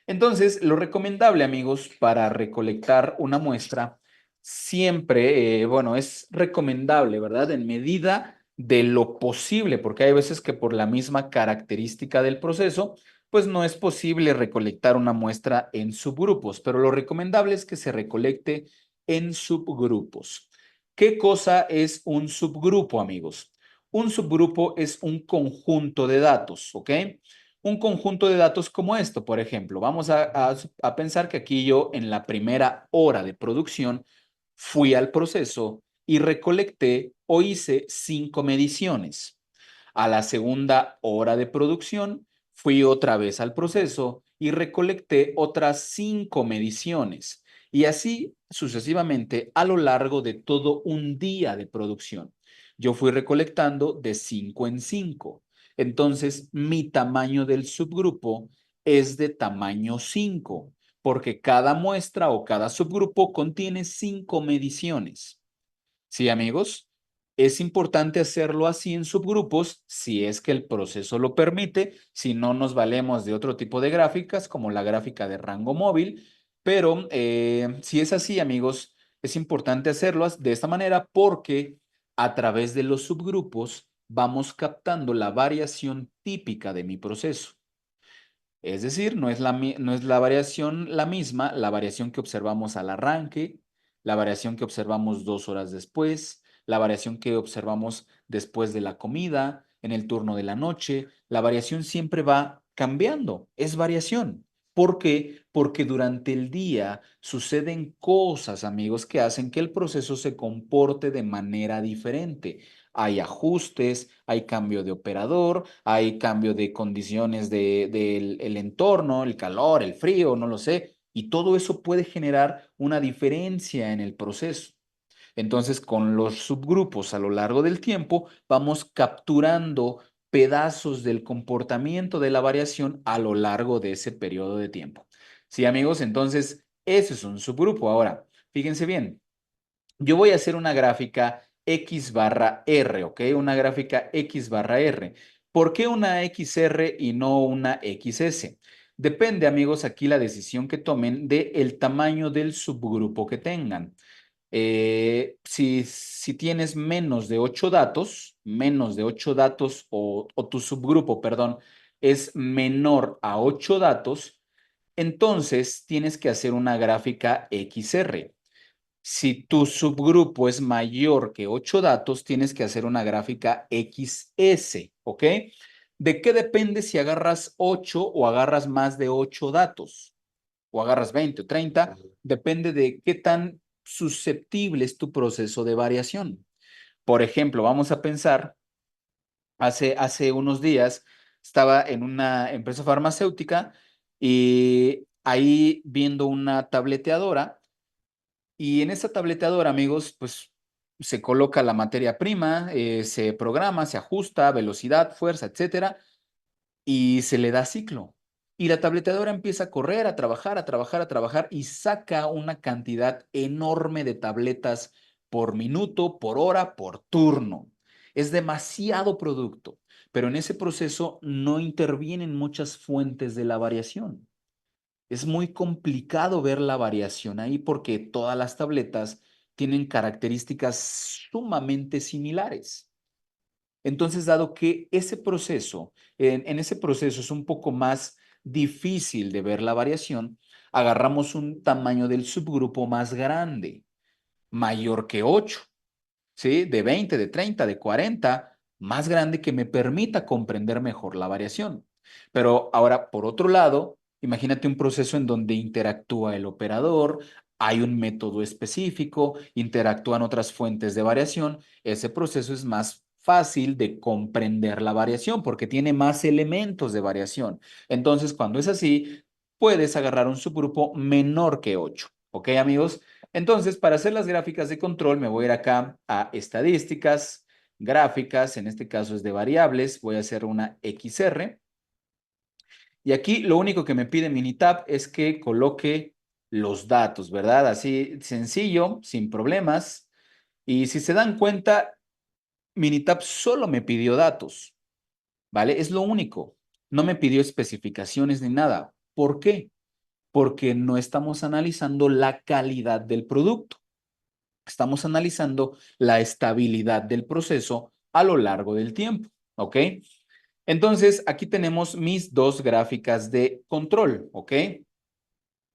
Entonces, lo recomendable, amigos, para recolectar una muestra, siempre, bueno, es recomendable, ¿verdad? En medida de lo posible, porque hay veces que por la misma característica del proceso, pues no es posible recolectar una muestra en subgrupos, pero lo recomendable es que se recolecte en subgrupos. ¿Qué cosa es un subgrupo, amigos? Un subgrupo es un conjunto de datos, ¿ok? Un conjunto de datos como esto, por ejemplo. Vamos a pensar que aquí yo en la primera hora de producción fui al proceso y recolecté o hice 5 mediciones. A la segunda hora de producción fui otra vez al proceso y recolecté otras 5 mediciones. Y así sucesivamente a lo largo de todo un día de producción. Yo fui recolectando de 5 en 5. Entonces, mi tamaño del subgrupo es de tamaño 5. porque cada muestra o cada subgrupo contiene 5 mediciones. Sí, amigos, es importante hacerlo así en subgrupos si es que el proceso lo permite, si no nos valemos de otro tipo de gráficas como la gráfica de rango móvil, pero si es así, amigos, es importante hacerlo de esta manera porque a través de los subgrupos vamos captando la variación típica de mi proceso. Es decir, no es la variación la misma, la variación que observamos al arranque, la variación que observamos 2 horas después, la variación que observamos después de la comida, en el turno de la noche. La variación siempre va cambiando, es variación. ¿Por qué? Porque durante el día suceden cosas, amigos, que hacen que el proceso se comporte de manera diferente. Hay ajustes, hay cambio de operador, hay cambio de condiciones del el entorno, el calor, el frío, no lo sé, y todo eso puede generar una diferencia en el proceso. Entonces, con los subgrupos a lo largo del tiempo, vamos capturando pedazos del comportamiento de la variación a lo largo de ese periodo de tiempo. Sí, amigos, entonces, ese es un subgrupo. Ahora, fíjense bien. Yo voy a hacer una gráfica X barra R, ¿ok? Una gráfica X barra R. ¿Por qué una XR y no una XS? Depende, amigos, aquí la decisión que tomen del tamaño del subgrupo que tengan. Si tienes menos de 8 datos o tu subgrupo, perdón, es menor a 8 datos, entonces tienes que hacer una gráfica XR. Si tu subgrupo es mayor que 8 datos, tienes que hacer una gráfica XS, ¿ok? ¿De qué depende si agarras 8 o agarras más de 8 datos? O agarras 20 o 30, depende de qué tan susceptible es tu proceso de variación. Por ejemplo, vamos a pensar, hace unos días estaba en una empresa farmacéutica y ahí viendo una tableteadora. Y en esta tabletadora, amigos, pues se coloca la materia prima, se programa, se ajusta, velocidad, fuerza, etcétera, y se le da ciclo. Y la tabletadora empieza a correr, a trabajar, a trabajar, a trabajar y saca una cantidad enorme de tabletas por minuto, por hora, por turno. Es demasiado producto, pero en ese proceso no intervienen muchas fuentes de la variación. Es muy complicado ver la variación ahí porque todas las tabletas tienen características sumamente similares. Entonces, dado que ese proceso, en ese proceso es un poco más difícil de ver la variación, agarramos un tamaño del subgrupo más grande, mayor que 8. ¿Sí? De 20, de 30, de 40, más grande que me permita comprender mejor la variación. Pero ahora, por otro lado, imagínate un proceso en donde interactúa el operador, hay un método específico, interactúan otras fuentes de variación. Ese proceso es más fácil de comprender la variación porque tiene más elementos de variación. Entonces, cuando es así, puedes agarrar un subgrupo menor que 8. ¿Ok, amigos? Entonces, para hacer las gráficas de control, me voy a ir acá a estadísticas, gráficas, en este caso es de variables, voy a hacer una XR. Y aquí lo único que me pide Minitab es que coloque los datos, ¿verdad? Así sencillo, sin problemas. Y si se dan cuenta, Minitab solo me pidió datos, ¿vale? Es lo único. No me pidió especificaciones ni nada. ¿Por qué? Porque no estamos analizando la calidad del producto. Estamos analizando la estabilidad del proceso a lo largo del tiempo, ¿ok? Entonces, aquí tenemos mis dos gráficas de control, ¿ok?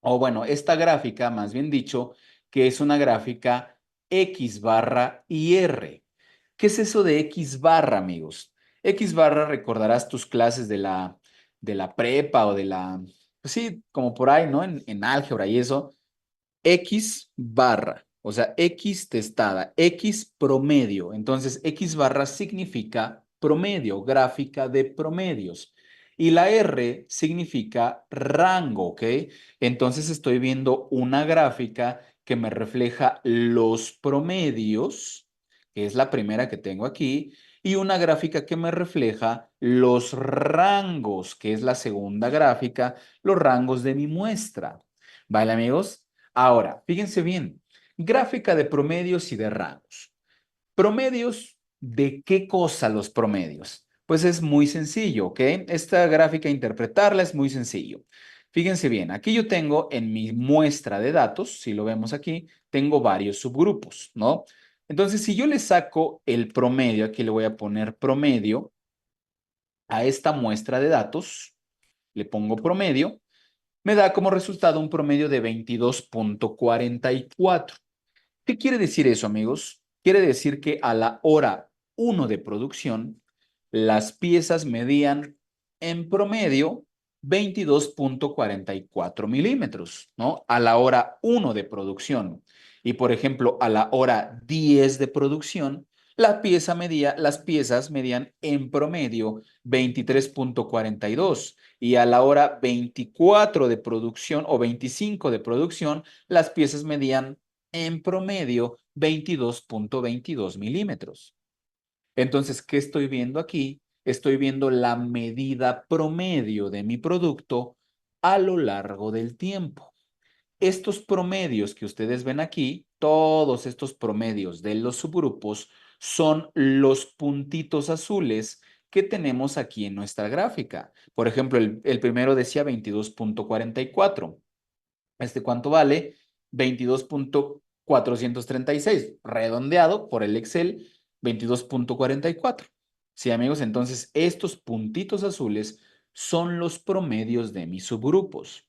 O bueno, esta gráfica, más bien dicho, que es una gráfica X barra y R. ¿Qué es eso de X barra, amigos? X barra, recordarás tus clases de la prepa o de la, pues sí, como por ahí, ¿no? En álgebra y eso. X barra, o sea, X testada, X promedio. Entonces, X barra significa promedio, gráfica de promedios. Y la R significa rango, ¿ok? Entonces estoy viendo una gráfica que me refleja los promedios, que es la primera que tengo aquí, y una gráfica que me refleja los rangos, que es la segunda gráfica, los rangos de mi muestra. ¿Vale, amigos? Ahora, fíjense bien, gráfica de promedios y de rangos. ¿Promedios de qué cosa los promedios? Pues es muy sencillo, ¿ok? Esta gráfica interpretarla es muy sencillo. Fíjense bien, aquí yo tengo en mi muestra de datos, si lo vemos aquí, tengo varios subgrupos, ¿no? Entonces, si yo le saco el promedio, aquí le voy a poner promedio a esta muestra de datos, le pongo promedio, me da como resultado un promedio de 22,44. ¿Qué quiere decir eso, amigos? Quiere decir que a la hora 1 de producción, las piezas medían en promedio 22,44 milímetros, ¿no? A la hora 1 de producción. Y por ejemplo, a la hora 10 de producción, las piezas medían en promedio 23,42. Y a la hora 24 de producción o 25 de producción, las piezas medían en promedio 22,22 milímetros. Entonces, ¿qué estoy viendo aquí? Estoy viendo la medida promedio de mi producto a lo largo del tiempo. Estos promedios que ustedes ven aquí, todos estos promedios de los subgrupos, son los puntitos azules que tenemos aquí en nuestra gráfica. Por ejemplo, el primero decía 22,44. ¿Cuánto vale? 22,436, redondeado por el Excel, 22,44. Sí, amigos, entonces estos puntitos azules son los promedios de mis subgrupos.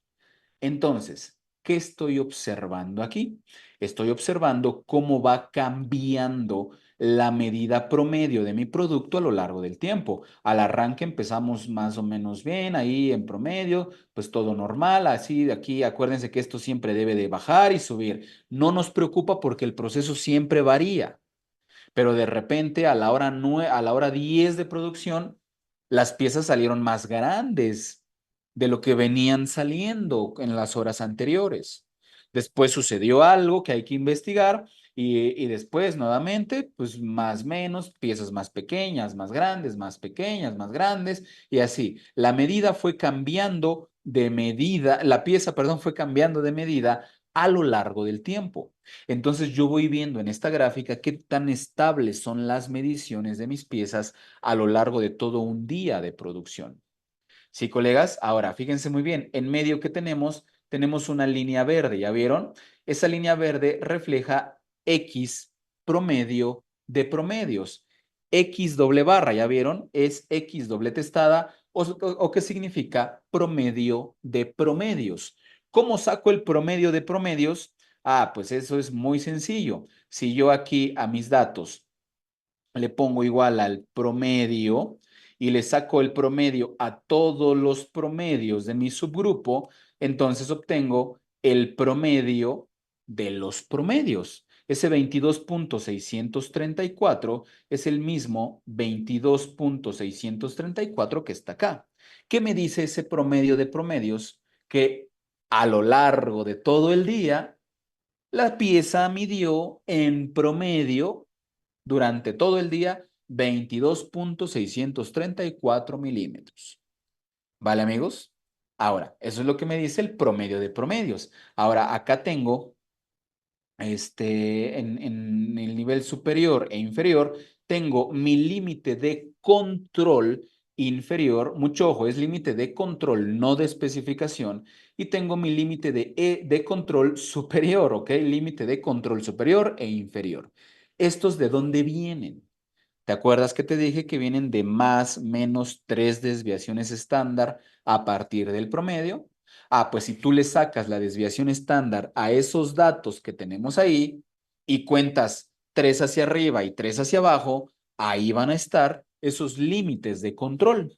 Entonces, ¿qué estoy observando aquí? Estoy observando cómo va cambiando la medida promedio de mi producto a lo largo del tiempo. Al arranque empezamos más o menos bien, ahí en promedio, pues todo normal, así de aquí, acuérdense que esto siempre debe de bajar y subir. No nos preocupa porque el proceso siempre varía, pero de repente a la hora 10 de producción, las piezas salieron más grandes de lo que venían saliendo en las horas anteriores. Después sucedió algo que hay que investigar y después nuevamente, pues más menos, piezas más pequeñas, más grandes, más pequeñas, más grandes y así. La medida fue cambiando de medida, la pieza, perdón, fue cambiando de medida a lo largo del tiempo. Entonces yo voy viendo en esta gráfica qué tan estables son las mediciones de mis piezas a lo largo de todo un día de producción. Sí, colegas, ahora fíjense muy bien, en medio que tenemos una línea verde, ¿ya vieron? Esa línea verde refleja X promedio de promedios. X doble barra, ¿ya vieron? Es X doble testada o ¿qué significa promedio de promedios? ¿Cómo saco el promedio de promedios? Ah, pues eso es muy sencillo. Si yo aquí a mis datos le pongo igual al promedio y le saco el promedio a todos los promedios de mi subgrupo, entonces obtengo el promedio de los promedios. Ese 22,634 es el mismo 22,634 que está acá. ¿Qué me dice ese promedio de promedios? Que a lo largo de todo el día, la pieza midió en promedio durante todo el día 22,634 milímetros. ¿Vale, amigos? Ahora, eso es lo que me dice el promedio de promedios. Ahora, acá tengo en el nivel superior e inferior, tengo mi límite de control inferior, mucho ojo, es límite de control, no de especificación, y tengo mi límite de control superior, ¿ok? Límite de control superior e inferior. ¿Estos de dónde vienen? ¿Te acuerdas que te dije que vienen de más menos 3 desviaciones estándar a partir del promedio? Ah, pues si tú le sacas la desviación estándar a esos datos que tenemos ahí y cuentas 3 hacia arriba y 3 hacia abajo, ahí van a estar esos límites de control.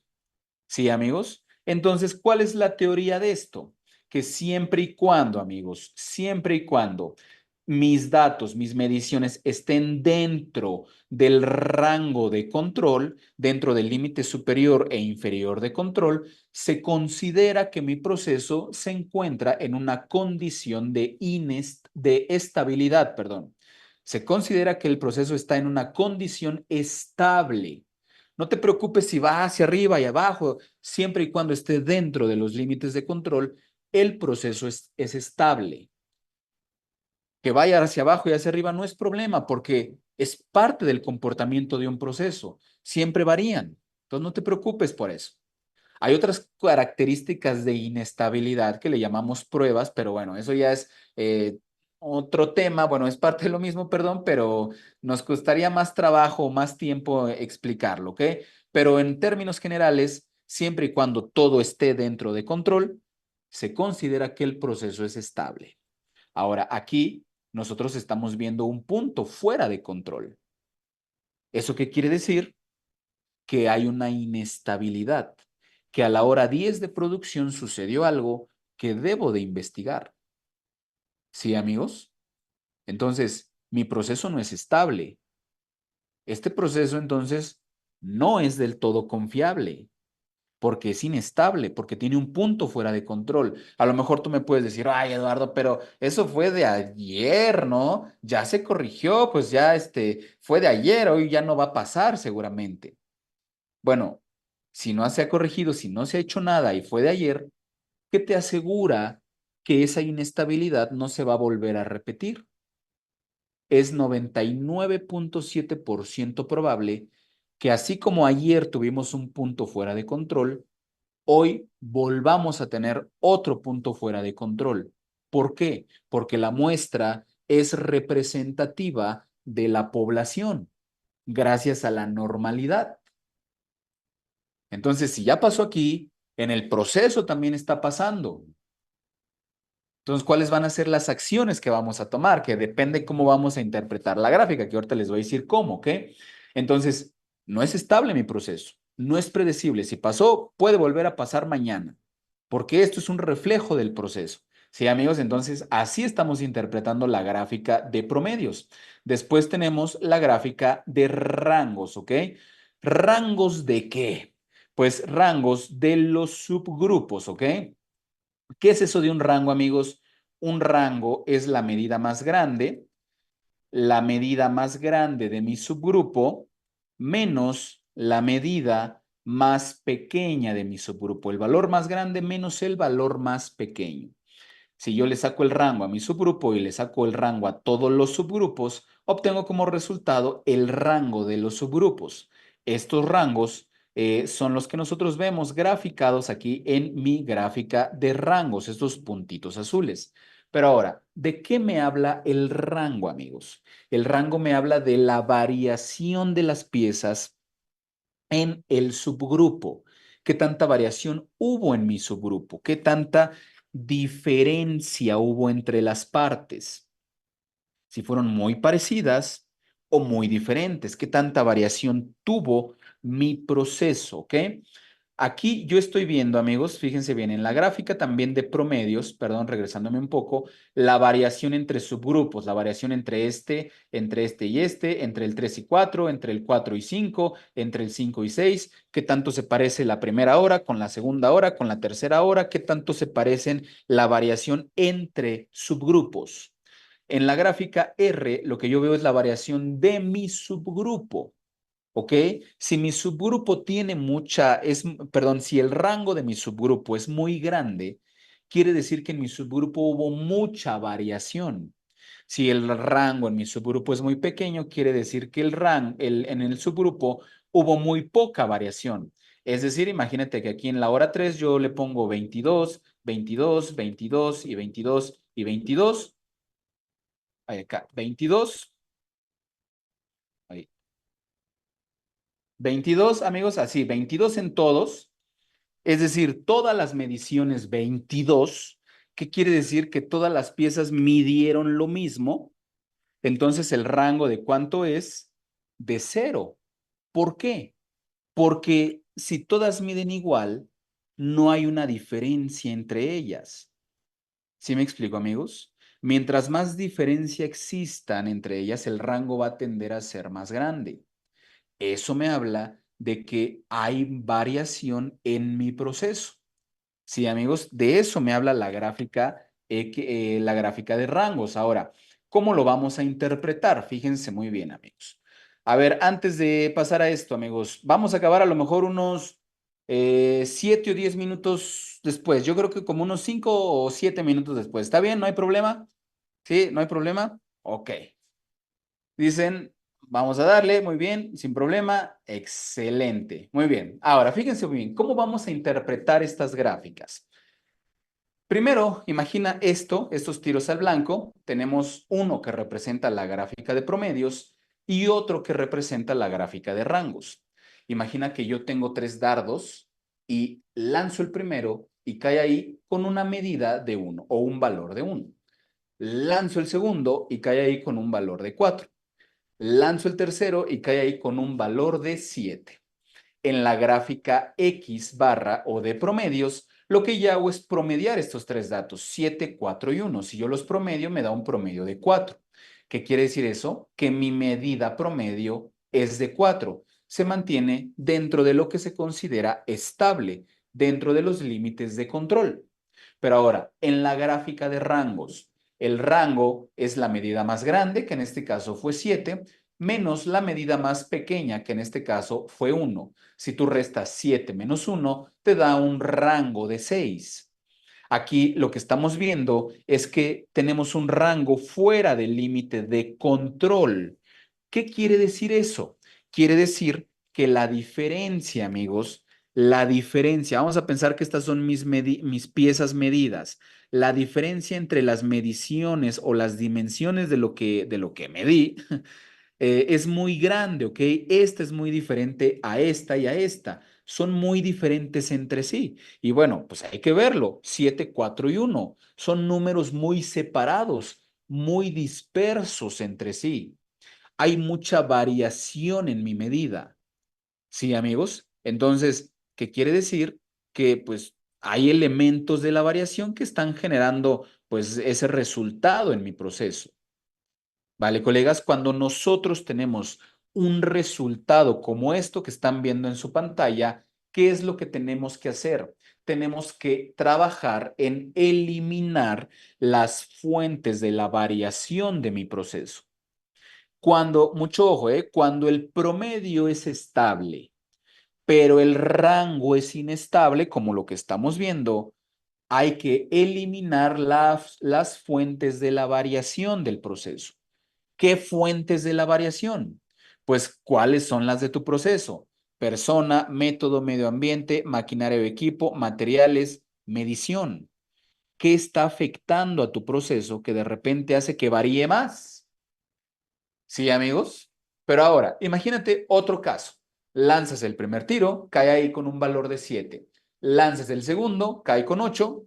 ¿Sí, amigos? Entonces, ¿cuál es la teoría de esto? Que siempre y cuando, amigos, siempre y cuando mis datos, mis mediciones estén dentro del rango de control, dentro del límite superior e inferior de control, se considera que mi proceso se encuentra en una condición de estabilidad, perdón. Se considera que el proceso está en una condición estable. No te preocupes si va hacia arriba y abajo, siempre y cuando esté dentro de los límites de control, el proceso es estable. Que vaya hacia abajo y hacia arriba no es problema porque es parte del comportamiento de un proceso. Siempre varían. Entonces no te preocupes por eso. Hay otras características de inestabilidad que le llamamos pruebas, pero bueno, eso ya es otro tema. Bueno, es parte de lo mismo, perdón, pero nos costaría más trabajo o más tiempo explicarlo, ¿ok? Pero en términos generales, siempre y cuando todo esté dentro de control, se considera que el proceso es estable. Ahora, aquí nosotros estamos viendo un punto fuera de control. ¿Eso qué quiere decir? Que hay una inestabilidad, que a la hora 10 de producción sucedió algo que debo de investigar. ¿Sí, amigos? Entonces, mi proceso no es estable. Este proceso, entonces, no es del todo confiable, porque es inestable, porque tiene un punto fuera de control. A lo mejor tú me puedes decir, ay, Eduardo, pero eso fue de ayer, ¿no? Ya se corrigió, pues ya fue de ayer, hoy ya no va a pasar seguramente. Bueno, si no se ha corregido, si no se ha hecho nada y fue de ayer, ¿qué te asegura que esa inestabilidad no se va a volver a repetir? Es 99.7% probable que así como ayer tuvimos un punto fuera de control, hoy volvamos a tener otro punto fuera de control. ¿Por qué? Porque la muestra es representativa de la población gracias a la normalidad. Entonces, si ya pasó aquí, en el proceso también está pasando. Entonces, ¿cuáles van a ser las acciones que vamos a tomar? Que depende cómo vamos a interpretar la gráfica, que ahorita les voy a decir cómo, ¿ok? Entonces, no es estable mi proceso, no es predecible. Si pasó, puede volver a pasar mañana, porque esto es un reflejo del proceso. Sí, amigos, entonces así estamos interpretando la gráfica de promedios. Después tenemos la gráfica de rangos, ¿ok? ¿Rangos de qué? Pues rangos de los subgrupos, ¿ok? ¿Qué es eso de un rango, amigos? Un rango es la medida más grande de mi subgrupo, menos la medida más pequeña de mi subgrupo. El valor más grande menos el valor más pequeño. Si yo le saco el rango a mi subgrupo y le saco el rango a todos los subgrupos, obtengo como resultado el rango de los subgrupos. Estos rangos son los que nosotros vemos graficados aquí en mi gráfica de rangos, estos puntitos azules. Pero ahora, ¿de qué me habla el rango, amigos? El rango me habla de la variación de las piezas en el subgrupo. ¿Qué tanta variación hubo en mi subgrupo? ¿Qué tanta diferencia hubo entre las partes? Si fueron muy parecidas o muy diferentes. ¿Qué tanta variación tuvo mi proceso? ¿Ok? Aquí yo estoy viendo, amigos, fíjense bien, en la gráfica también de promedios, perdón, regresándome un poco, la variación entre subgrupos, la variación entre este y este, entre el 3 y 4, entre el 4 y 5, entre el 5 y 6, qué tanto se parece la primera hora con la segunda hora, con la tercera hora, qué tanto se parecen la variación entre subgrupos. En la gráfica R, lo que yo veo es la variación de mi subgrupo. ¿Ok? Si mi subgrupo tiene perdón, si el rango de mi subgrupo es muy grande, quiere decir que en mi subgrupo hubo mucha variación. Si el rango en mi subgrupo es muy pequeño, quiere decir que en el subgrupo hubo muy poca variación. Es decir, imagínate que aquí en la hora 3 yo le pongo 22, 22, 22 y 22 y 22. Ahí acá, 22. Ahí. 22, amigos, así, 22 en todos. Es decir, todas las mediciones 22, ¿qué quiere decir? Que todas las piezas midieron lo mismo. Entonces, el rango de cuánto es de cero. ¿Por qué? Porque si todas miden igual, no hay una diferencia entre ellas. ¿Sí me explico, amigos? Mientras más diferencia existan entre ellas, el rango va a tender a ser más grande. Eso me habla de que hay variación en mi proceso. Sí, amigos, de eso me habla la gráfica de rangos. Ahora, ¿cómo lo vamos a interpretar? Fíjense muy bien, amigos. A ver, antes de pasar a esto, amigos, vamos a acabar a lo mejor unos 7 o 10 minutos después, yo creo que como unos 5 o 7 minutos después. ¿Está bien? ¿No hay problema? ¿Sí? ¿No hay problema? Ok. Dicen, vamos a darle, muy bien, sin problema, excelente. Muy bien. Ahora, fíjense muy bien, ¿cómo vamos a interpretar estas gráficas? Primero, imagina estos tiros al blanco. Tenemos uno que representa la gráfica de promedios y otro que representa la gráfica de rangos. Imagina que yo tengo 3 dardos y lanzo el primero y cae ahí con una medida de 1 o un valor de 1. Lanzo el segundo y cae ahí con un valor de 4. Lanzo el tercero y cae ahí con un valor de 7. En la gráfica X barra o de promedios, lo que yo hago es promediar estos 3 datos, 7, 4 y 1. Si yo los promedio, me da un promedio de 4. ¿Qué quiere decir eso? Que mi medida promedio es de 4. Se mantiene dentro de lo que se considera estable, dentro de los límites de control. Pero ahora, en la gráfica de rangos, el rango es la medida más grande, que en este caso fue 7, menos la medida más pequeña, que en este caso fue 1. Si tú restas 7 menos 1, te da un rango de 6. Aquí lo que estamos viendo es que tenemos un rango fuera del límite de control. ¿Qué quiere decir eso? Quiere decir que la diferencia, amigos, la diferencia, vamos a pensar que estas son mis piezas medidas. La diferencia entre las mediciones o las dimensiones de lo que medí es muy grande, ¿ok? Esta es muy diferente a esta y a esta. Son muy diferentes entre sí. Y bueno, pues hay que verlo. 7, 4 y 1. Son números muy separados, muy dispersos entre sí. Hay mucha variación en mi medida. ¿Sí, amigos? Entonces, ¿qué quiere decir? Que pues hay elementos de la variación que están generando pues ese resultado en mi proceso. Vale, colegas, cuando nosotros tenemos un resultado como esto que están viendo en su pantalla, ¿qué es lo que tenemos que hacer? Tenemos que trabajar en eliminar las fuentes de la variación de mi proceso. Mucho ojo, cuando el promedio es estable, pero el rango es inestable, como lo que estamos viendo, hay que eliminar las fuentes de la variación del proceso. ¿Qué fuentes de la variación? Pues, ¿cuáles son las de tu proceso? Persona, método, medio ambiente, maquinaria o equipo, materiales, medición. ¿Qué está afectando a tu proceso que de repente hace que varíe más? ¿Sí, amigos? Pero ahora, imagínate otro caso. Lanzas el primer tiro, cae ahí con un valor de 7. Lanzas el segundo, cae con 8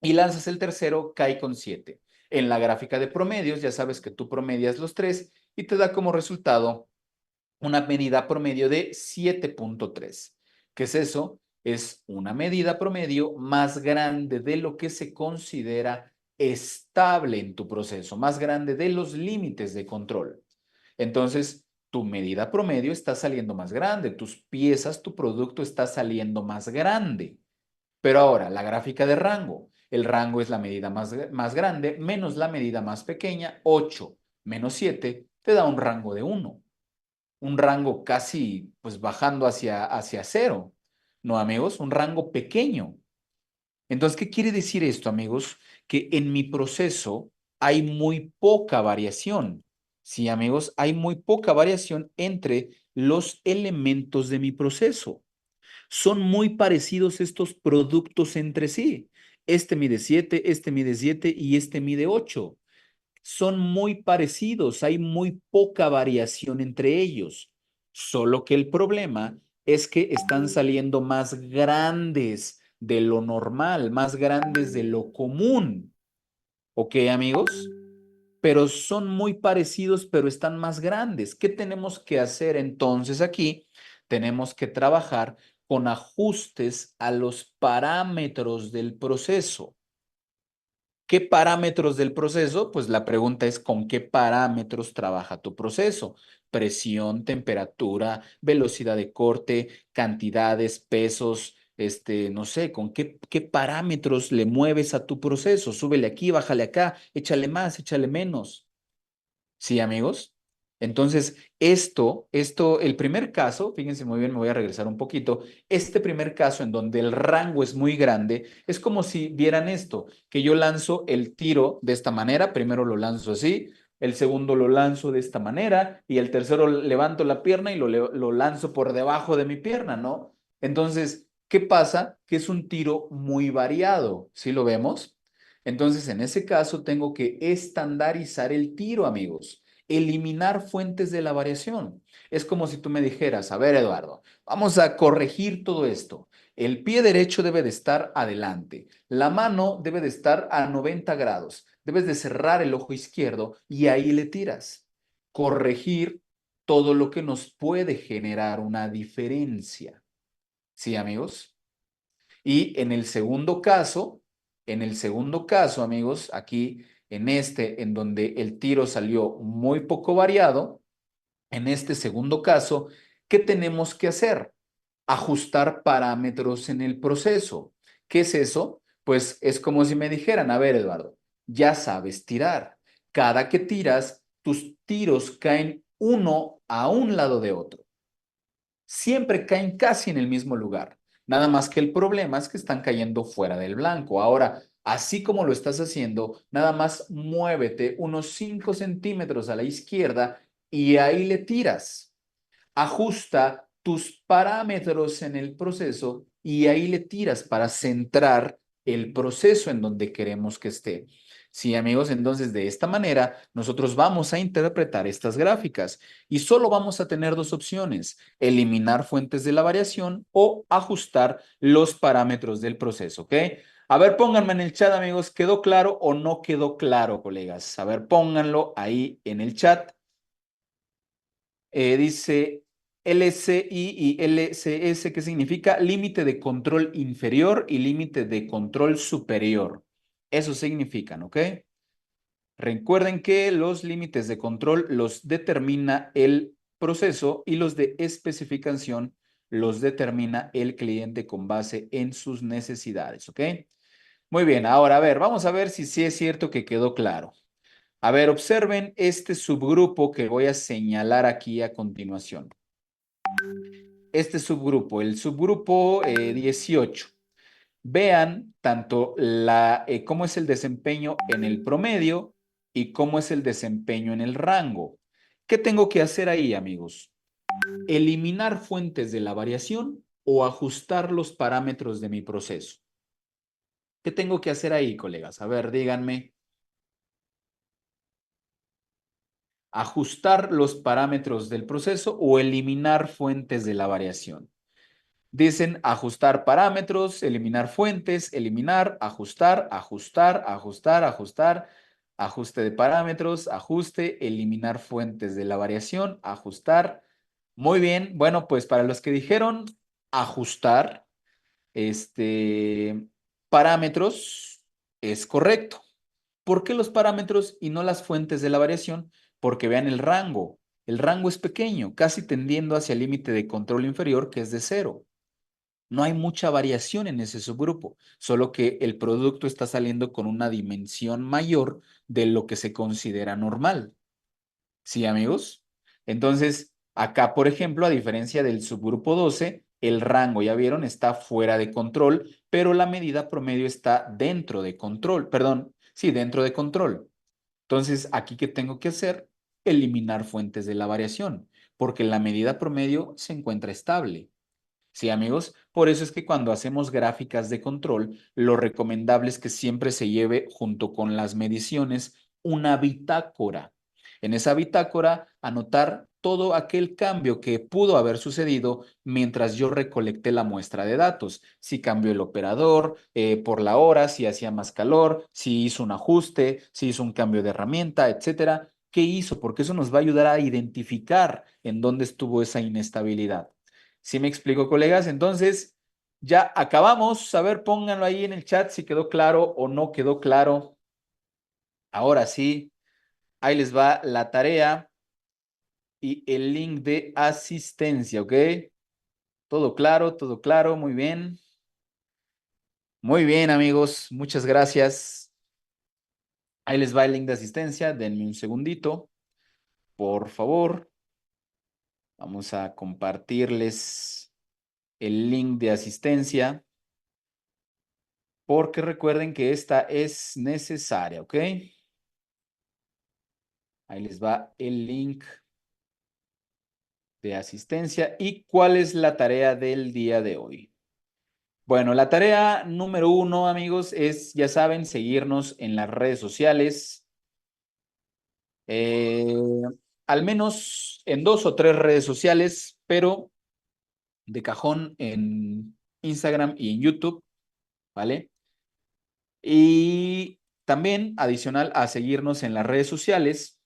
y lanzas el tercero, cae con 7. En la gráfica de promedios, ya sabes que tú promedias los tres y te da como resultado una medida promedio de 7.3. ¿Qué es eso? Es una medida promedio más grande de lo que se considera estable en tu proceso, más grande de los límites de control. Entonces, tu medida promedio está saliendo más grande, tus piezas, tu producto está saliendo más grande. Pero ahora, la gráfica de rango. El rango es la medida más grande menos la medida más pequeña, 8 menos 7, te da un rango de 1. Un rango casi, pues bajando hacia 0. ¿No, amigos? Un rango pequeño. Entonces, ¿qué quiere decir esto, amigos? Que en mi proceso hay muy poca variación. Sí, amigos, hay muy poca variación entre los elementos de mi proceso. Son muy parecidos estos productos entre sí. Este mide 7, este mide 7 y este mide 8. Son muy parecidos, hay muy poca variación entre ellos. Solo que el problema es que están saliendo más grandes de lo normal, más grandes de lo común. ¿Ok, amigos? Pero son muy parecidos, pero están más grandes. ¿Qué tenemos que hacer entonces aquí? Tenemos que trabajar con ajustes a los parámetros del proceso. ¿Qué parámetros del proceso? Pues la pregunta es ¿con qué parámetros trabaja tu proceso? Presión, temperatura, velocidad de corte, cantidades, pesos, no sé, ¿con qué parámetros le mueves a tu proceso? Súbele aquí, bájale acá, échale más, échale menos. ¿Sí, amigos? Entonces, el primer caso, fíjense muy bien, me voy a regresar un poquito. Este primer caso en donde el rango es muy grande, es como si vieran esto, que yo lanzo el tiro de esta manera, primero lo lanzo así, el segundo lo lanzo de esta manera y el tercero levanto la pierna y lo lanzo por debajo de mi pierna, ¿no? Entonces, ¿qué pasa? Que es un tiro muy variado, ¿sí lo vemos? Entonces, en ese caso, tengo que estandarizar el tiro, amigos, eliminar fuentes de la variación. Es como si tú me dijeras, a ver, Eduardo, vamos a corregir todo esto. El pie derecho debe de estar adelante, la mano debe de estar a 90 grados, debes de cerrar el ojo izquierdo y ahí le tiras. Corregir todo lo que nos puede generar una diferencia. ¿Sí, amigos? Y en el segundo caso, amigos, aquí en donde el tiro salió muy poco variado, en este segundo caso, ¿qué tenemos que hacer? Ajustar parámetros en el proceso. ¿Qué es eso? Pues es como si me dijeran, a ver, Eduardo, ya sabes tirar. Cada que tiras, tus tiros caen uno a un lado de otro. Siempre caen casi en el mismo lugar. Nada más que el problema es que están cayendo fuera del blanco. Ahora, así como lo estás haciendo, nada más muévete unos 5 centímetros a la izquierda y ahí le tiras. Ajusta tus parámetros en el proceso y ahí le tiras para centrar el proceso en donde queremos que esté. Sí, amigos, entonces de esta manera nosotros vamos a interpretar estas gráficas y solo vamos a tener dos opciones: eliminar fuentes de la variación o ajustar los parámetros del proceso, ¿ok? A ver, pónganme en el chat, amigos, ¿quedó claro o no quedó claro, colegas? A ver, pónganlo ahí en el chat. Dice LCI y LCS, ¿qué significa? Límite de control inferior y límite de control superior. Eso significan, ¿ok? Recuerden que los límites de control los determina el proceso y los de especificación los determina el cliente con base en sus necesidades, ¿ok? Muy bien, ahora a ver, vamos a ver si sí es cierto que quedó claro. A ver, observen este subgrupo que voy a señalar aquí a continuación. Este subgrupo, el subgrupo 18. Vean tanto cómo es el desempeño en el promedio y cómo es el desempeño en el rango. ¿Qué tengo que hacer ahí, amigos? Eliminar fuentes de la variación o ajustar los parámetros de mi proceso. ¿Qué tengo que hacer ahí, colegas? A ver, díganme. Ajustar los parámetros del proceso o eliminar fuentes de la variación. Dicen ajustar parámetros, eliminar fuentes, eliminar, ajustar, ajustar, ajustar, ajustar, ajuste de parámetros, ajuste, eliminar fuentes de la variación, ajustar. Muy bien, bueno, pues para los que dijeron ajustar, parámetros, es correcto. ¿Por qué los parámetros y no las fuentes de la variación? Porque vean el rango. El rango es pequeño, casi tendiendo hacia el límite de control inferior, que es de 0. No hay mucha variación en ese subgrupo, solo que el producto está saliendo con una dimensión mayor de lo que se considera normal. ¿Sí, amigos? Entonces, acá, por ejemplo, a diferencia del subgrupo 12, el rango, ya vieron, está fuera de control, pero la medida promedio está dentro de control. Perdón, sí, dentro de control. Entonces, aquí, ¿qué tengo que hacer? Eliminar fuentes de la variación, porque la medida promedio se encuentra estable. Sí, amigos, por eso es que cuando hacemos gráficas de control, lo recomendable es que siempre se lleve junto con las mediciones una bitácora. En esa bitácora, anotar todo aquel cambio que pudo haber sucedido mientras yo recolecté la muestra de datos. Si cambió el operador por la hora, si hacía más calor, si hizo un ajuste, si hizo un cambio de herramienta, etcétera. ¿Qué hizo? Porque eso nos va a ayudar a identificar en dónde estuvo esa inestabilidad. ¿Sí me explico, colegas? Entonces, ya acabamos. A ver, pónganlo ahí en el chat si quedó claro o no quedó claro. Ahora sí, ahí les va la tarea y el link de asistencia, ¿ok? Todo claro, muy bien. Muy bien, amigos, muchas gracias. Ahí les va el link de asistencia, denme un segundito. por favor, vamos a compartirles el link de asistencia porque recuerden que esta es necesaria, ¿ok? Ahí les va el link de asistencia. ¿Y cuál es la tarea del día de hoy? Bueno, la tarea número uno, amigos, es, ya saben, seguirnos en las redes sociales. eh, Al menos en 2 o 3 redes sociales, pero de cajón en Instagram y en YouTube, ¿vale? Y también, adicional a seguirnos en las redes sociales,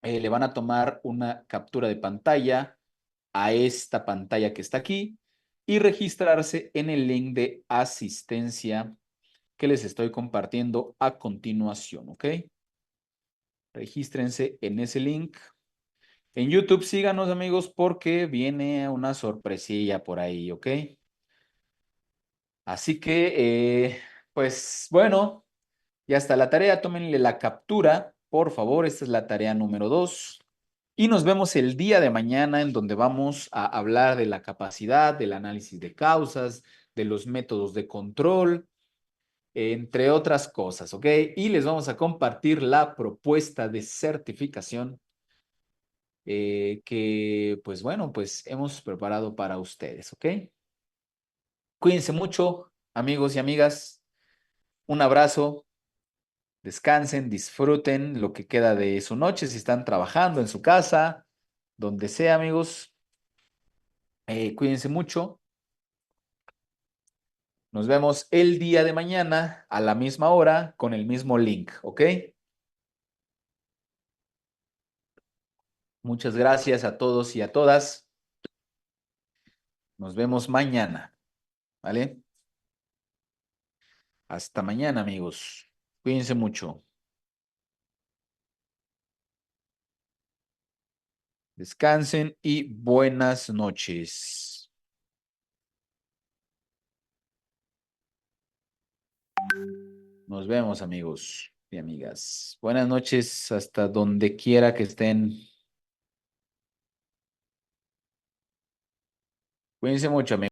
le van a tomar una captura de pantalla a esta pantalla que está aquí y registrarse en el link de asistencia que les estoy compartiendo a continuación, ¿ok? Regístrense en ese link. En YouTube síganos, amigos, porque viene una sorpresilla por ahí, ¿ok? Así que, pues bueno, ya está la tarea. Tómenle la captura, por favor. Esta es la tarea número 2. Y nos vemos el día de mañana en donde vamos a hablar de la capacidad, del análisis de causas, de los métodos de control, entre otras cosas, ¿ok? Y les vamos a compartir la propuesta de certificación que, pues bueno, pues hemos preparado para ustedes, ¿ok? Cuídense mucho, amigos y amigas. Un abrazo. Descansen, disfruten lo que queda de su noche, si están trabajando en su casa, donde sea, amigos. Cuídense mucho. Nos vemos el día de mañana a la misma hora con el mismo link, ¿ok? Muchas gracias a todos y a todas. Nos vemos mañana, ¿vale? Hasta mañana, amigos. Cuídense mucho. Descansen y buenas noches. Nos vemos, amigos y amigas. Buenas noches hasta donde quiera que estén. Cuídense mucho, amigos.